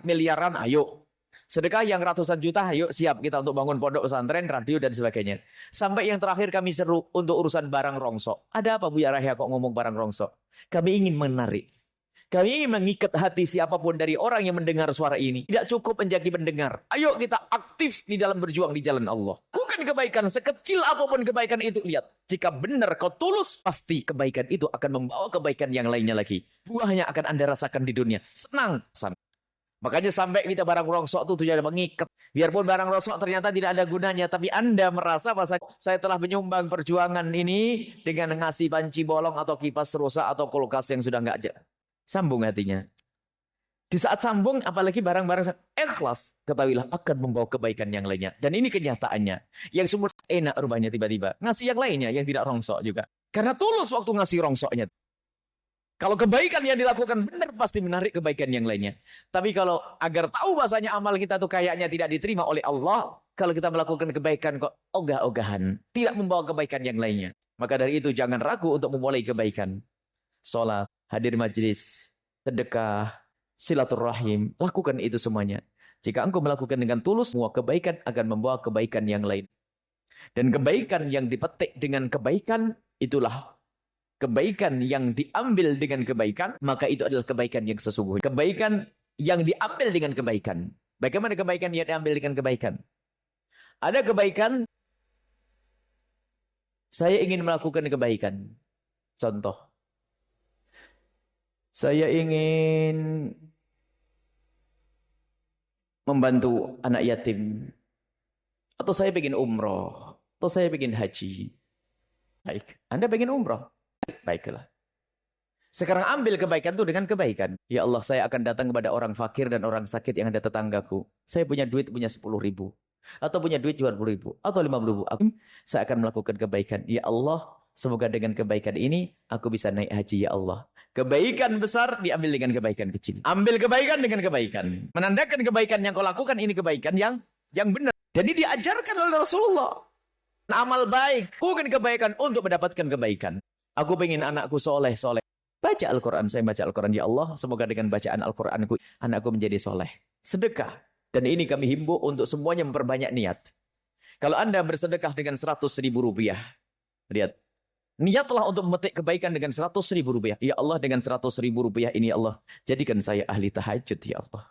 miliaran, ayo. Sedekah yang ratusan juta, ayo siap kita untuk bangun pondok pesantren, radio dan sebagainya. Sampai yang terakhir kami seru untuk urusan barang rongsok. Ada apa Bu Yarahya kok ngomong barang rongsok? Kami ingin menarik. Kami ingin mengikat hati siapapun dari orang yang mendengar suara ini. Tidak cukup menjadi pendengar. Ayo kita aktif di dalam berjuang di jalan Allah. Lakukan kebaikan, sekecil apapun kebaikan itu. Lihat, jika benar kau tulus, pasti kebaikan itu akan membawa kebaikan yang lainnya lagi. Buahnya akan Anda rasakan di dunia. Senang. Makanya sampai kita barang rongsok itu tujuannya mengikat. Biarpun barang rongsok ternyata tidak ada gunanya. Tapi Anda merasa bahwa saya telah menyumbang perjuangan ini dengan ngasih panci bolong atau kipas rusak atau kulkas yang sudah nggak ada. Sambung hatinya. Di saat sambung, apalagi barang-barang ikhlas, ketahuilah akan membawa kebaikan yang lainnya. Dan ini kenyataannya. Yang semua enak rupanya tiba-tiba. Ngasih yang lainnya yang tidak rongsok juga. Karena tulus waktu ngasih rongsoknya. Kalau kebaikan yang dilakukan benar, pasti menarik kebaikan yang lainnya. Tapi kalau agar tahu bahasanya amal kita tuh kayaknya tidak diterima oleh Allah, kalau kita melakukan kebaikan kok ogah-ogahan, tidak membawa kebaikan yang lainnya. Maka dari itu jangan ragu untuk memulai kebaikan. Sholat, hadir majlis, sedekah, silaturahim, lakukan itu semuanya. Jika engkau melakukan dengan tulus, semua kebaikan akan membawa kebaikan yang lain. Dan kebaikan yang dipetik dengan kebaikan, itulah kebaikan yang diambil dengan kebaikan, maka itu adalah kebaikan yang sesungguhnya. Kebaikan yang diambil dengan kebaikan. Bagaimana kebaikan yang diambil dengan kebaikan? Ada kebaikan, saya ingin melakukan kebaikan. Contoh. Saya ingin membantu anak yatim. Atau saya ingin umroh. Atau saya ingin haji. Baik. Anda ingin umroh. Baiklah. Sekarang ambil kebaikan itu dengan kebaikan. Ya Allah, saya akan datang kepada orang fakir dan orang sakit yang ada tetanggaku. Saya punya duit, punya 10.000. Atau punya duit 20.000. Atau 50.000. Saya akan melakukan kebaikan. Ya Allah, semoga dengan kebaikan ini, aku bisa naik haji ya Allah. Kebaikan besar diambil dengan kebaikan kecil. Ambil kebaikan dengan kebaikan. Menandakan kebaikan yang kau lakukan ini kebaikan yang benar. Jadi diajarkan oleh Rasulullah. Amal baik. Lakukan kebaikan untuk mendapatkan kebaikan. Aku pengen anakku soleh. Baca Al-Quran, saya baca Al-Quran. Ya Allah, semoga dengan bacaan Al-Quranku, anakku menjadi soleh. Sedekah. Dan ini kami himbau untuk semuanya memperbanyak niat. Kalau Anda bersedekah dengan 100.000 rupiah, lihat. Niatlah untuk memetik kebaikan dengan 100.000 rupiah. Ya Allah, dengan 100.000 rupiah ini, ya Allah, jadikan saya ahli tahajud, ya Allah.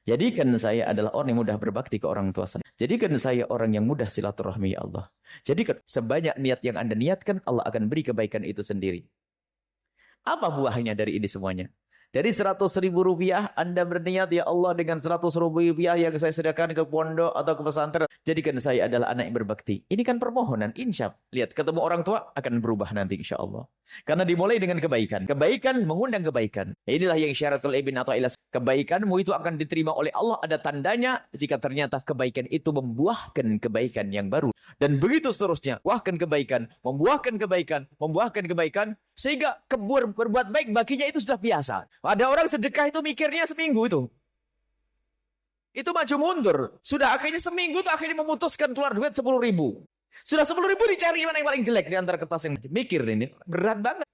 Jadikan saya adalah orang yang mudah berbakti ke orang tua saya. Jadikan saya orang yang mudah silaturahmi, ya Allah. Jadikan sebanyak niat yang Anda niatkan, Allah akan beri kebaikan itu sendiri. Apa buahnya dari ini semuanya? Dari 100.000 rupiah, Anda berniat, ya Allah, dengan 100.000 rupiah yang saya sedekahkan ke pondok atau ke pesantren, jadikan saya adalah anak yang berbakti. Ini kan permohonan, insya Allah. Lihat, ketemu orang tua akan berubah nanti, insya Allah. Karena dimulai dengan kebaikan. Kebaikan mengundang kebaikan. Inilah yang syaratul ibn Athaillah. Kebaikanmu itu akan diterima oleh Allah. Ada tandanya jika ternyata kebaikan itu membuahkan kebaikan yang baru. Dan begitu seterusnya. Buahkan kebaikan, membuahkan kebaikan, membuahkan kebaikan. Sehingga berbuat baik baginya itu sudah biasa. Ada orang sedekah itu mikirnya seminggu itu. Itu maju mundur. Sudah akhirnya seminggu itu akhirnya memutuskan keluar duit 10.000. Sudah 10.000 dicari mana yang paling jelek di antara kertas yang mikir ini. Berat banget.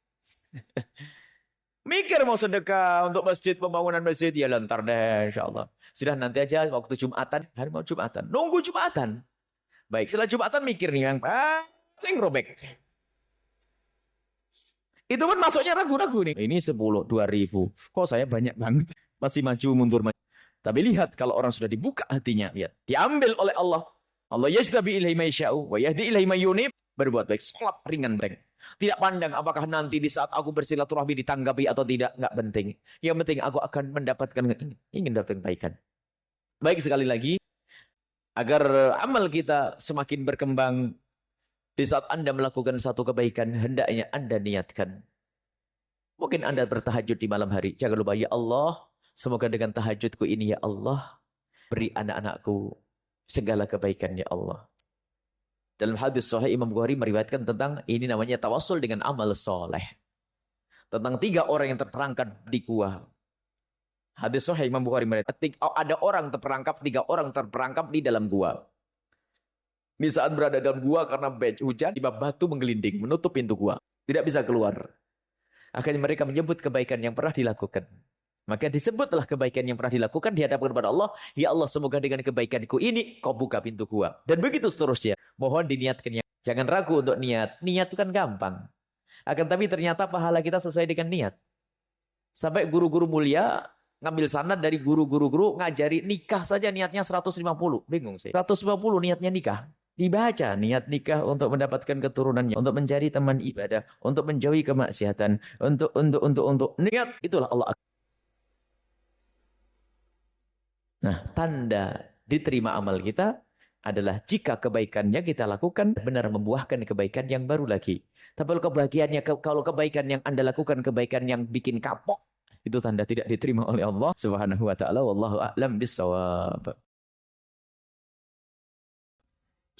Mikir mau sedekah untuk masjid, pembangunan masjid, ya lantar deh insya Allah. Sudah nanti aja waktu Jumatan, hari mau Jumatan. Nunggu Jumatan. Baik, setelah Jumatan mikir nih yang paling robek. Itu pun masuknya ragu-ragu nih. Ini 10, 2.000. Kok saya banyak banget. Masih maju mundur. Tapi lihat kalau orang sudah dibuka hatinya. Lihat. Diambil oleh Allah. Allah yajdabi ilaihi ma'isya'u wa yahdi ilaihi mayyunib. Berbuat baik. Sholat ringan breng. Tidak pandang apakah nanti di saat aku bersilaturahmi ditanggapi atau tidak. Enggak penting. Yang penting aku akan mendapatkan ingin dapatkan kebaikan. Baik, sekali lagi. Agar amal kita semakin berkembang. Di saat Anda melakukan satu kebaikan, hendaknya Anda niatkan. Mungkin Anda bertahajud di malam hari. Jangan lupa, ya Allah, semoga dengan tahajudku ini, ya Allah, beri anak-anakku segala kebaikan, ya Allah. Dalam hadis sahih Imam Bukhari meriwayatkan tentang ini namanya tawassul dengan amal soleh. Tentang 3 orang yang terperangkap di gua. Hadis sahih Imam Bukhari meriwayatkan ada orang terperangkap, 3 orang terperangkap di dalam gua. Di saat berada dalam gua karena hujan, tiba batu menggelinding, menutup pintu gua. Tidak bisa keluar. Akhirnya mereka menyebut kebaikan yang pernah dilakukan. Maka disebutlah kebaikan yang pernah dilakukan di hadapan kepada Allah. Ya Allah, semoga dengan kebaikanku ini, kau buka pintu gua. Dan begitu seterusnya. Mohon diniatkannya. Jangan ragu untuk niat. Niat itu kan gampang. Akan tapi ternyata pahala kita sesuai dengan niat. Sampai guru-guru mulia ngambil sanad dari guru-guru ngajari nikah saja niatnya 150. Bingung sih. 150 niatnya nikah. Dibaca niat nikah untuk mendapatkan keturunannya, untuk mencari teman ibadah, untuk menjauhi kemaksiatan, untuk niat, itulah Allah. Nah, tanda diterima amal kita adalah jika kebaikannya kita lakukan benar membuahkan kebaikan yang baru lagi. Tapi kalau kebaikan yang Anda lakukan kebaikan yang bikin kapok, itu tanda tidak diterima oleh Allah Subhanahu wa taala. Wallahu a'lam bissawab.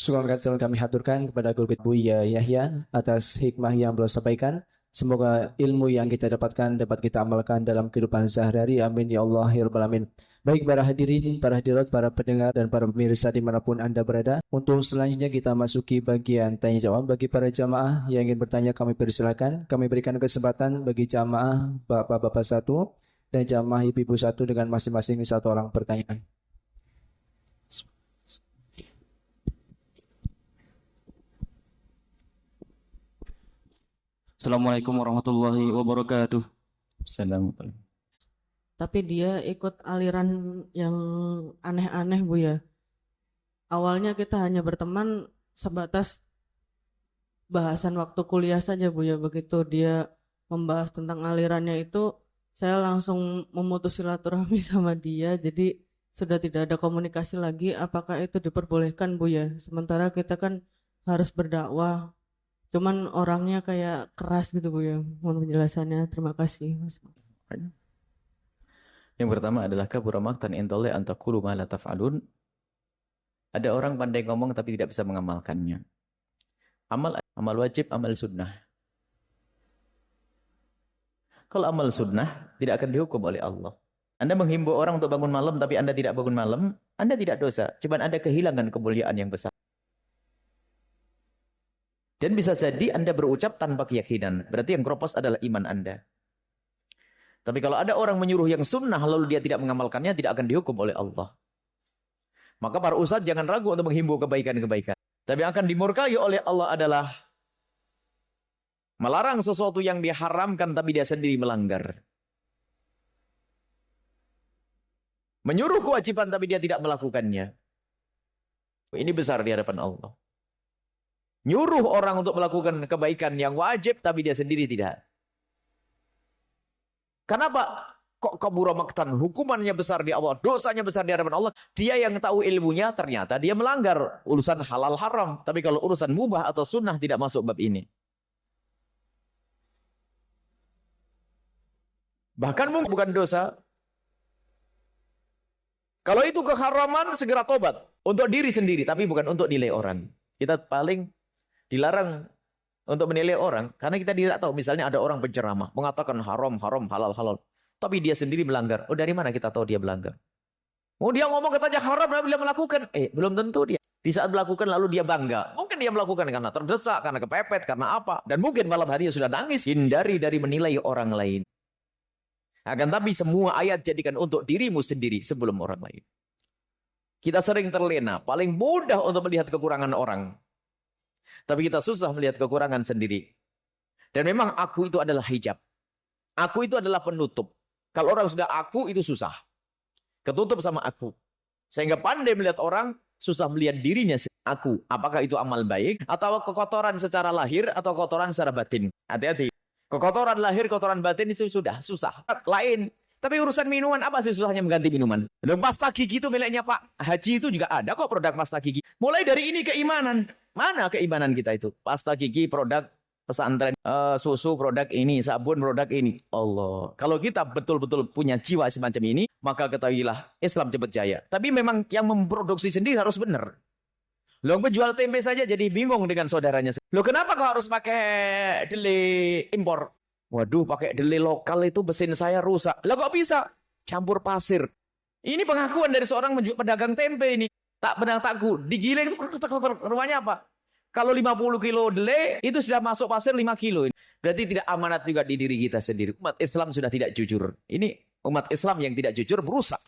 Syukur kami haturkan kepada Guru Buya Yahya atas hikmah yang beliau sampaikan. Semoga ilmu yang kita dapatkan dapat kita amalkan dalam kehidupan sehari-hari. Amin ya Allah ya Rabbal Alamin. Baik para hadirin, para hadirat, para pendengar dan para pemirsa dimanapun Anda berada. Untuk selanjutnya kita masuki bagian tanya jawab. Bagi para jamaah yang ingin bertanya kami persilakan. Kami berikan kesempatan bagi jamaah bapak-bapak 1 dan jamaah ibu-ibu 1 dengan masing-masing 1 orang pertanyaan. Assalamualaikum warahmatullahi wabarakatuh. Assalamualaikum. Tapi dia ikut aliran yang aneh-aneh, Bu ya. Awalnya kita hanya berteman sebatas bahasan waktu kuliah saja, Bu ya. Begitu dia membahas tentang alirannya itu, saya langsung memutus silaturahmi sama dia. Jadi sudah tidak ada komunikasi lagi. Apakah itu diperbolehkan, Bu ya? Sementara kita kan harus berdakwah. Cuman orangnya kayak keras gitu, Bu ya. Mohon penjelasannya. Terima kasih, Mas. Yang pertama adalah kabura maqtan indallahi an taqulu ma la taf'alun. Ada orang pandai ngomong tapi tidak bisa mengamalkannya. Amal wajib, amal sunnah. Kalau amal sunnah tidak akan dihukum oleh Allah. Anda menghimbau orang untuk bangun malam tapi Anda tidak bangun malam, Anda tidak dosa. Cuman Anda kehilangan kemuliaan yang besar. Dan bisa jadi Anda berucap tanpa keyakinan. Berarti yang keropos adalah iman Anda. Tapi kalau ada orang menyuruh yang sunnah lalu dia tidak mengamalkannya, tidak akan dihukum oleh Allah. Maka para ustadz jangan ragu untuk menghimbau kebaikan-kebaikan. Tapi yang akan dimurkai oleh Allah adalah melarang sesuatu yang diharamkan tapi dia sendiri melanggar. Menyuruh kewajiban tapi dia tidak melakukannya. Ini besar di hadapan Allah. Nyuruh orang untuk melakukan kebaikan yang wajib tapi dia sendiri tidak. Kenapa? Kok kabura maktan? Hukumannya besar di Allah, dosanya besar di hadapan Allah. Dia yang tahu ilmunya ternyata dia melanggar urusan halal haram. Tapi kalau urusan mubah atau sunnah tidak masuk bab ini. Bahkan mungkin bukan dosa. Kalau itu keharaman segera tobat. Untuk diri sendiri tapi bukan untuk nilai orang. Kita paling dilarang untuk menilai orang. Karena kita tidak tahu. Misalnya ada orang penceramah mengatakan haram, haram, halal, halal. Tapi dia sendiri melanggar. Oh, dari mana kita tahu dia melanggar? Oh, dia ngomong katanya haram, lalu dia melakukan. Belum tentu dia. Di saat melakukan lalu dia bangga. Mungkin dia melakukan karena terdesak, karena kepepet, karena apa. Dan mungkin malam harinya sudah nangis. Hindari dari menilai orang lain. Akan tapi semua ayat jadikan untuk dirimu sendiri sebelum orang lain. Kita sering terlena. Paling mudah untuk melihat kekurangan orang. Tapi kita susah melihat kekurangan sendiri. Dan memang aku itu adalah hijab. Aku itu adalah penutup. Kalau orang sudah aku, itu susah. Ketutup sama aku. Sehingga pandai melihat orang, susah melihat dirinya aku. Apakah itu amal baik, atau kekotoran secara lahir, atau kotoran secara batin. Hati-hati. Kekotoran lahir, kotoran batin itu sudah susah. Lain. Tapi urusan minuman, apa sih susahnya mengganti minuman? Dan pasta gigi itu miliknya Pak Haji itu juga ada kok produk pasta gigi. Mulai dari ini keimanan. Mana keimanan kita itu? Pasta gigi, produk pesantren, susu, produk ini, sabun, produk ini. Allah. Kalau kita betul-betul punya jiwa semacam ini, maka ketahuilah Islam cepat jaya. Tapi memang yang memproduksi sendiri harus benar. Loh, penjual tempe saja jadi bingung dengan saudaranya. Loh, kenapa kau harus pakai delay impor? Waduh, pakai delay lokal itu mesin saya rusak. Lah kok bisa? Campur pasir. Ini pengakuan dari seorang pedagang tempe ini. Tak pernah takut. Digiling itu rumahnya apa? Kalau 50 kilo delay, itu sudah masuk pasir 5 kilo. Berarti tidak amanat juga di diri kita sendiri. Umat Islam sudah tidak jujur. Ini umat Islam yang tidak jujur merusak.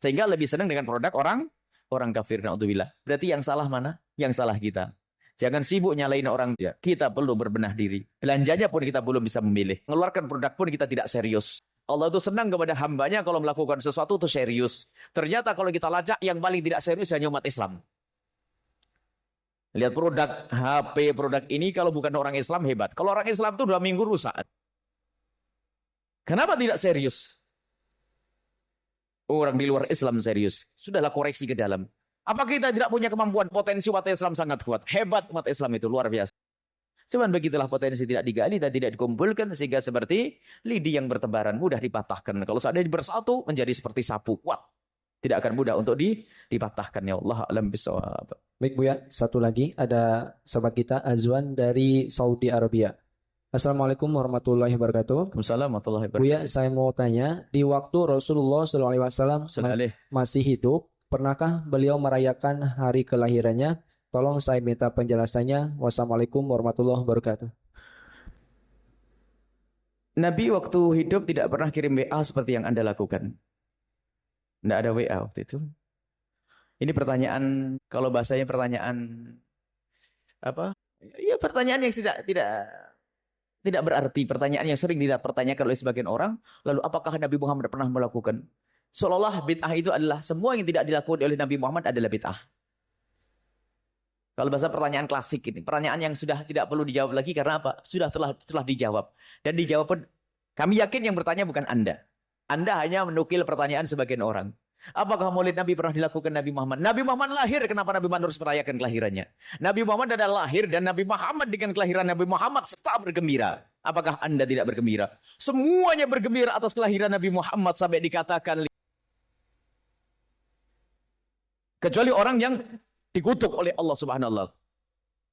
Sehingga lebih senang dengan produk orang kafir. Na'udzubillah. Berarti yang salah mana? Yang salah kita. Jangan sibuk nyalain orang. Kita perlu berbenah diri. Belanjanya pun kita belum bisa memilih. Mengeluarkan produk pun kita tidak serius. Allah itu senang kepada hambanya kalau melakukan sesuatu itu serius. Ternyata kalau kita lacak, yang paling tidak serius hanya umat Islam. Lihat produk HP, produk ini kalau bukan orang Islam hebat. Kalau orang Islam itu 2 minggu rusak. Kenapa tidak serius? Orang di luar Islam serius. Sudahlah koreksi ke dalam. Apa kita tidak punya kemampuan? Potensi umat Islam sangat kuat. Hebat umat Islam itu, luar biasa. Cuman begitulah potensi tidak digali dan tidak dikumpulkan. Sehingga seperti lidi yang bertebaran, mudah dipatahkan. Kalau seandainya bersatu, menjadi seperti sapu. Kuat. Tidak akan mudah untuk dipatahkan. Ya Allah, alam bisawab. Baik Buya, satu lagi ada sahabat kita Azwan dari Saudi Arabia. Assalamualaikum warahmatullahi wabarakatuh. Waalaikumsalam warahmatullahi wabarakatuh. Buya, saya mau tanya, di waktu Rasulullah SAW masih hidup, pernahkah beliau merayakan hari kelahirannya? Tolong saya minta penjelasannya. Wassalamualaikum warahmatullahi wabarakatuh. Nabi waktu hidup tidak pernah kirim WA seperti yang Anda lakukan. Tidak ada WA waktu itu. Ini pertanyaan, kalau bahasanya pertanyaan apa? Ya pertanyaan yang tidak berarti, pertanyaan yang sering dipertanyakan oleh sebagian orang. Lalu apakah Nabi Muhammad pernah melakukan? Seolah-olah bid'ah itu adalah semua yang tidak dilakukan oleh Nabi Muhammad adalah bid'ah. Kalau bahasa pertanyaan klasik ini, pertanyaan yang sudah tidak perlu dijawab lagi karena apa? Telah dijawab. Dan dijawab pun, kami yakin yang bertanya bukan Anda. Anda hanya menukil pertanyaan sebagian orang. Apakah maulid Nabi pernah dilakukan Nabi Muhammad? Nabi Muhammad lahir, kenapa Nabi Muhammad harus merayakan kelahirannya? Nabi Muhammad adalah lahir dan Nabi Muhammad dengan kelahiran Nabi Muhammad serta bergembira. Apakah Anda tidak bergembira? Semuanya bergembira atas kelahiran Nabi Muhammad sampai dikatakan kecuali orang yang dikutuk oleh Allah Subhanahu wa taala.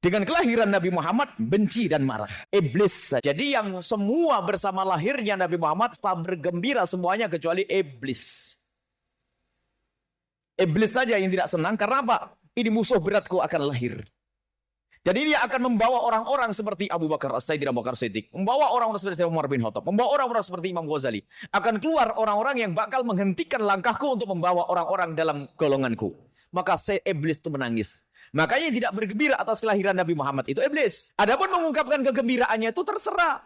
Dengan kelahiran Nabi Muhammad benci dan marah. Iblis. Jadi yang semua bersama lahirnya Nabi Muhammad tetap bergembira semuanya kecuali iblis. Iblis saja yang tidak senang karena apa? Ini musuh beratku akan lahir. Dan ini akan membawa orang-orang seperti Abu Bakar As-Siddiq, Abu Bakar Siddiq, membawa orang-orang seperti Umar bin Khattab, membawa orang-orang seperti Imam Ghazali. Akan keluar orang-orang yang bakal menghentikan langkahku untuk membawa orang-orang dalam golonganku. Maka iblis itu menangis. Makanya tidak bergembira atas kelahiran Nabi Muhammad itu iblis. Adapun mengungkapkan kegembiraannya itu terserah.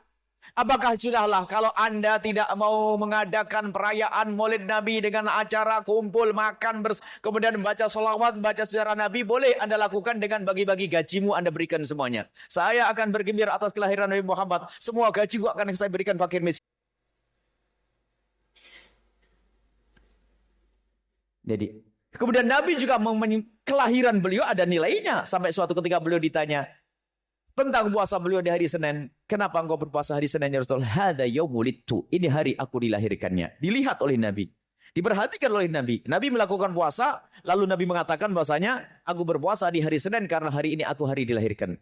Apakah sudahlah kalau Anda tidak mau mengadakan perayaan Maulid Nabi dengan acara kumpul makan kemudian baca sholawat, baca sejarah Nabi, boleh Anda lakukan dengan bagi-bagi gajimu Anda berikan semuanya. Saya akan bergembira atas kelahiran Nabi Muhammad. Semua gajiku akan saya berikan fakir miskin. Jadi kemudian Nabi juga kelahiran beliau ada nilainya. Sampai suatu ketika beliau ditanya tentang puasa beliau di hari Senin. Kenapa engkau berpuasa hari Senin ya Rasul? Hada yaumulidtu. Ini hari aku dilahirkannya. Dilihat oleh Nabi. Diperhatikan oleh Nabi. Nabi melakukan puasa. Lalu Nabi mengatakan bahwasanya aku berpuasa di hari Senin karena hari ini aku hari dilahirkan.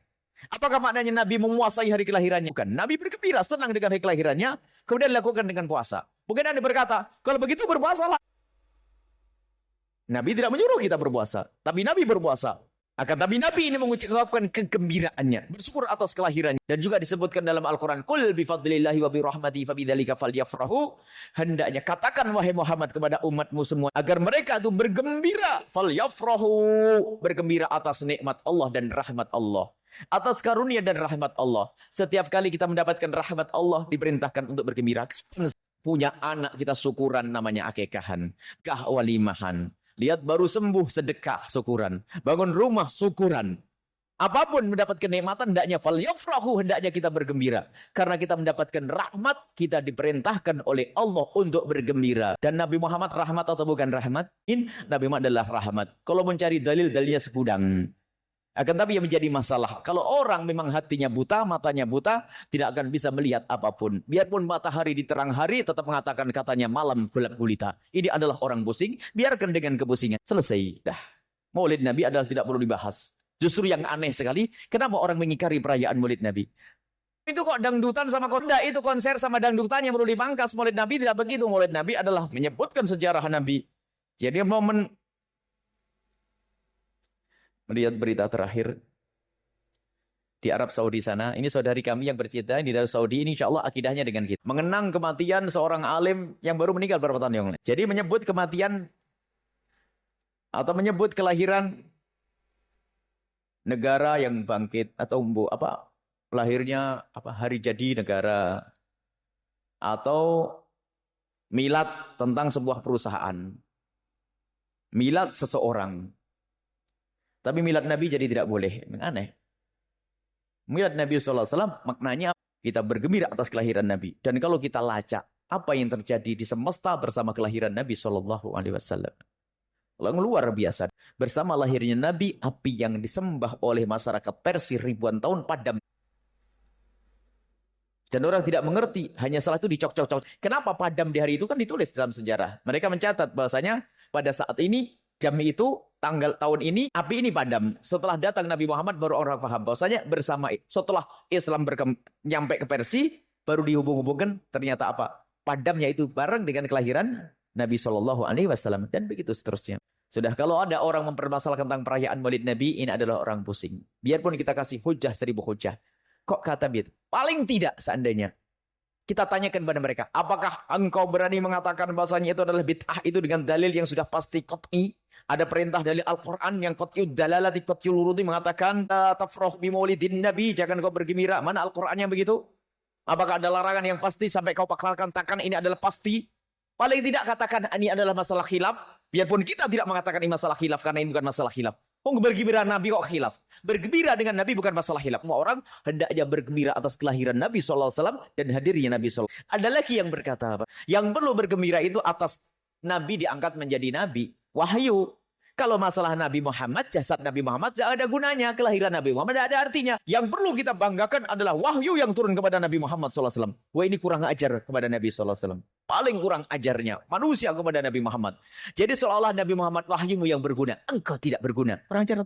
Apakah maknanya Nabi memuasai hari kelahirannya? Bukan. Nabi bergembira, senang dengan hari kelahirannya. Kemudian dilakukan dengan puasa. Mungkin Anda berkata, kalau begitu berpuasalah. Nabi tidak menyuruh kita berpuasa. Tapi Nabi berpuasa. Akan tapi Nabi ini mengucapkan kegembiraannya, bersyukur atas kelahirannya. Dan juga disebutkan dalam Al-Quran, Qul bifadlillahi wa birahmati fabidzalika falyafrahu. Hendaknya katakan wahai Muhammad kepada umatmu semua, agar mereka itu bergembira. Falyafrahu. Bergembira atas nikmat Allah dan rahmat Allah. Atas karunia dan rahmat Allah. Setiap kali kita mendapatkan rahmat Allah, diperintahkan untuk bergembira. Punya anak kita syukuran namanya akekahan. Walimahan. Lihat baru sembuh sedekah syukuran. Bangun rumah syukuran. Apapun mendapat kenikmatan hendaknya falyafrahu, hendaknya kita bergembira. Karena kita mendapatkan rahmat, kita diperintahkan oleh Allah untuk bergembira. Dan Nabi Muhammad rahmat atau bukan rahmat? Nabi Muhammad adalah rahmat. Kalau mencari dalil-dalilnya segudang. Akan tapi yang menjadi masalah, kalau orang memang hatinya buta, matanya buta, tidak akan bisa melihat apapun. Biarpun matahari di terang hari, tetap mengatakan katanya malam gelap gulita. Ini adalah orang pusing, biarkan dengan kepusingan. Selesai. Dah. Maulid Nabi adalah tidak perlu dibahas. Justru yang aneh sekali, kenapa orang mengingkari perayaan Maulid Nabi? Itu kok dangdutan sama konda, itu konser sama dangdutan yang perlu dipangkas. Maulid Nabi tidak begitu. Maulid Nabi adalah menyebutkan sejarah Nabi. Jadi momen melihat berita terakhir di Arab Saudi sana. Ini saudari kami yang bercerita di Arab Saudi. Ini insya Allah akidahnya dengan kita. Mengenang kematian seorang alim yang baru meninggal beberapa tahun yang lalu. Jadi menyebut kematian atau menyebut kelahiran negara yang bangkit atau lahirnya hari jadi negara atau milad tentang sebuah perusahaan. Milad seseorang. Tapi milad Nabi jadi tidak boleh. Aneh. Milad Nabi SAW maknanya kita bergembira atas kelahiran Nabi. Dan kalau kita lacak apa yang terjadi di semesta bersama kelahiran Nabi SAW. Lalu luar biasa. Bersama lahirnya Nabi, api yang disembah oleh masyarakat Persia ribuan tahun padam. Dan orang tidak mengerti. Hanya salah itu dicok-cok-cok. Kenapa padam di hari itu? Kan ditulis dalam sejarah. Mereka mencatat bahwasanya pada saat ini, jam itu, tahun ini, api ini padam. Setelah datang Nabi Muhammad, baru orang paham. Bahwasanya bersama setelah Islam nyampe ke Persia, baru dihubung-hubungkan ternyata apa? Padamnya itu bareng dengan kelahiran Nabi SAW. Dan begitu seterusnya. Sudah kalau ada orang mempermasalahkan tentang perayaan Maulid Nabi, ini adalah orang pusing. Biarpun kita kasih hujah 1000 hujah. Kok kata begitu? Paling tidak seandainya. Kita tanyakan kepada mereka, apakah engkau berani mengatakan bahasanya itu adalah bid'ah itu dengan dalil yang sudah pasti qat'i? Ada perintah dari Al-Quran yang qat'iud dalalati qat'il urudi mengatakan tafrah bi maulidin Nabi, jangan kau bergembira. Mana Al-Quran yang begitu? Apakah ada larangan yang pasti sampai kau katakan ini adalah pasti? Paling tidak katakan ini adalah masalah khilaf. Biarpun kita tidak mengatakan ini masalah khilaf karena ini bukan masalah khilaf. Bergembira Nabi kok khilaf? Bergembira dengan Nabi bukan masalah khilaf. Semua orang hendaknya bergembira atas kelahiran Nabi SAW dan hadirnya Nabi SAW. Ada lagi yang berkata apa? Yang perlu bergembira itu atas Nabi diangkat menjadi Nabi. Wahyu. Kalau masalah Nabi Muhammad, jasad Nabi Muhammad, tidak ada gunanya. Kelahiran Nabi Muhammad tidak ada artinya. Yang perlu kita banggakan adalah wahyu yang turun kepada Nabi Muhammad SAW. Wah, ini kurang ajar kepada Nabi SAW. Paling kurang ajarnya manusia kepada Nabi Muhammad. Jadi seolah-olah Nabi Muhammad wahyu yang berguna. Engkau tidak berguna. Kurang ajar.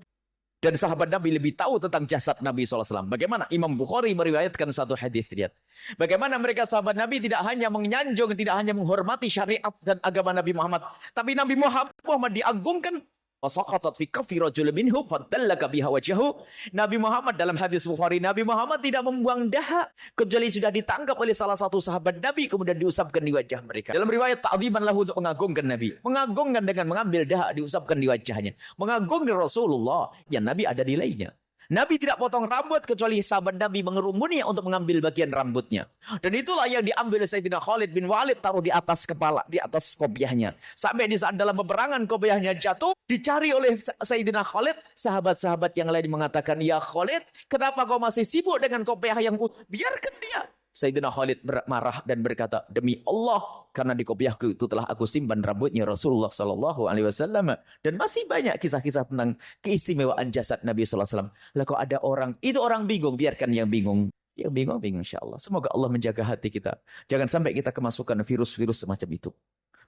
Dan sahabat Nabi lebih tahu tentang jasad Nabi SAW. Bagaimana Imam Bukhari meriwayatkan satu hadis. Lihat. Bagaimana mereka sahabat Nabi tidak hanya menyanjung, tidak hanya menghormati syariat dan agama Nabi Muhammad. Tapi Nabi Muhammad diagungkan Wasaqatat fi kaffi rajul minhum fadallaka biha wajhahu. Nabi Muhammad dalam hadis Bukhari, Nabi Muhammad tidak membuang dahak kecuali sudah ditangkap oleh salah satu sahabat Nabi kemudian diusapkan di wajah mereka. Dalam riwayat ta'dziman lahu, untuk mengagungkan Nabi. Mengagungkan dengan mengambil dahak diusapkan di wajahnya. Mengagungkan Rasulullah, yang Nabi ada nilainya. Nabi tidak potong rambut kecuali sahabat Nabi mengerumuninya untuk mengambil bagian rambutnya. Dan itulah yang diambil oleh Sayyidina Khalid bin Walid, taruh di atas kepala, di atas kopiahnya. Sampai di saat dalam peperangan kopiahnya jatuh, dicari oleh Sayyidina Khalid. Sahabat-sahabat yang lain mengatakan, "Ya Khalid, kenapa kau masih sibuk dengan kopiah yang utuh? Biarkan dia." Sayyidina Khalid marah dan berkata, "Demi Allah, karena di kopiahku itu telah aku simpan rambutnya Rasulullah sallallahu alaihi wasallam." Dan masih banyak kisah-kisah tentang keistimewaan jasad Nabi sallallahu alaihi wasallam. Lah kok ada orang, itu orang bingung, biarkan yang bingung. Yang bingung insyaallah. Semoga Allah menjaga hati kita. Jangan sampai kita kemasukan virus-virus semacam itu.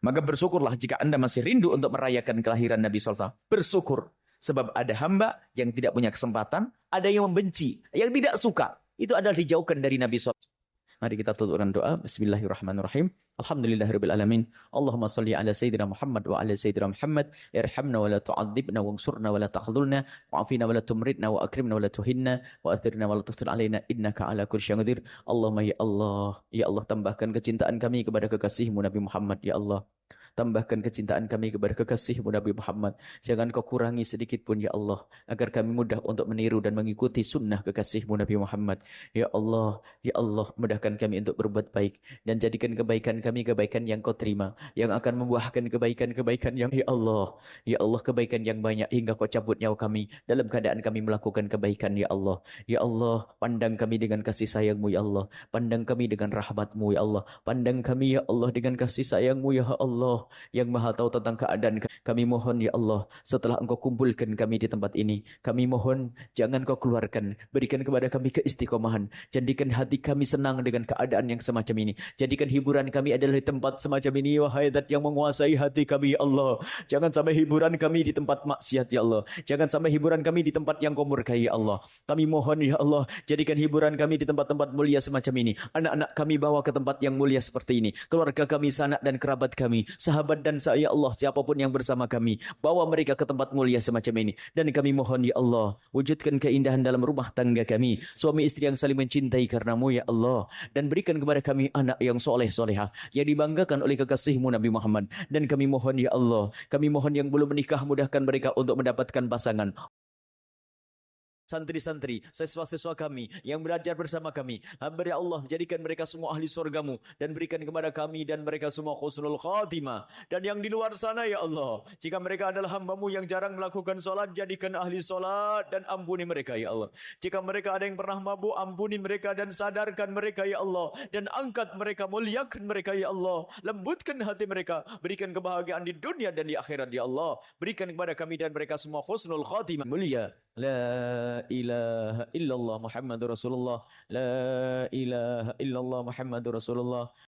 Maka bersyukurlah jika Anda masih rindu untuk merayakan kelahiran Nabi sallallahu alaihi wasallam. Bersyukur. Sebab ada hamba yang tidak punya kesempatan, ada yang membenci, yang tidak suka. Itu adalah dijauhkan dari Nabi sallallahu alaihi wasallam. Mari kita tutup dengan doa. Bismillahirrahmanirrahim. Alhamdulillahirabbil alamin. Allahumma shalli ala sayyidina Muhammad wa ala sayyidina Muhammad. Irhamna wa la tu'adzibna wansurna wa la takhdhulna wa'afina wa la tumridna wa akrimna wa la tuhinna wa athirna wa la tusir alaina innaka ala kulli syai'in qadir. Allahumma ya Allah tambahkan kecintaan kami kepada kekasihmu Nabi Muhammad ya Allah. Tambahkan kecintaan kami kepada kekasihmu Nabi Muhammad. Jangan kau kurangi sedikit pun ya Allah. Agar kami mudah untuk meniru dan mengikuti sunnah kekasihmu Nabi Muhammad. Ya Allah, mudahkan kami untuk berbuat baik. Dan jadikan kebaikan kami kebaikan yang kau terima. Yang akan membuahkan kebaikan-kebaikan yang ya Allah, kebaikan yang banyak hingga kau cabut nyawa kami. Dalam keadaan kami melakukan kebaikan ya Allah. Ya Allah, pandang kami dengan kasih sayangmu ya Allah. Pandang kami dengan rahmatmu ya Allah. Pandang kami ya Allah dengan kasih sayangmu ya Allah. Yang maha tahu tentang keadaan kami. Mohon ya Allah, setelah engkau kumpulkan kami di tempat ini, kami mohon jangan kau keluarkan. Berikan kepada kami keistiqomahan. Jadikan hati kami senang dengan keadaan yang semacam ini. Jadikan hiburan kami adalah di tempat semacam ini. Wahai Zat yang menguasai hati kami ya Allah. Jangan sampai hiburan kami di tempat maksiat ya Allah. Jangan sampai hiburan kami di tempat yang kau murkai ya Allah. Kami mohon ya Allah, jadikan hiburan kami di tempat-tempat mulia semacam ini. Anak-anak kami bawa ke tempat yang mulia seperti ini. Keluarga kami, sanak dan kerabat kami, sahabat dan saya Allah, siapapun yang bersama kami, bawa mereka ke tempat mulia semacam ini. Dan kami mohon ya Allah, wujudkan keindahan dalam rumah tangga kami, suami istri yang saling mencintai karenamu ya Allah. Dan berikan kepada kami anak yang soleh solehah, yang dibanggakan oleh kekasihmu Nabi Muhammad. Dan kami mohon ya Allah, kami mohon yang belum menikah, mudahkan mereka untuk mendapatkan pasangan. Santri-santri, siswa-siswa kami yang belajar bersama kami, hamba ya Allah, jadikan mereka semua ahli surgamu dan berikan kepada kami dan mereka semua husnul khatimah. Dan yang di luar sana ya Allah, jika mereka adalah hambamu yang jarang melakukan solat, jadikan ahli solat dan ampuni mereka ya Allah. Jika mereka ada yang pernah mabuk, ampuni mereka dan sadarkan mereka ya Allah. Dan angkat mereka, muliakan mereka ya Allah. Lembutkan hati mereka, berikan kebahagiaan di dunia dan di akhirat ya Allah. Berikan kepada kami dan mereka semua husnul khatimah mulia. La ilaha illallah Muhammadur Rasulullah. La ilaha illallah Muhammadur Rasulullah.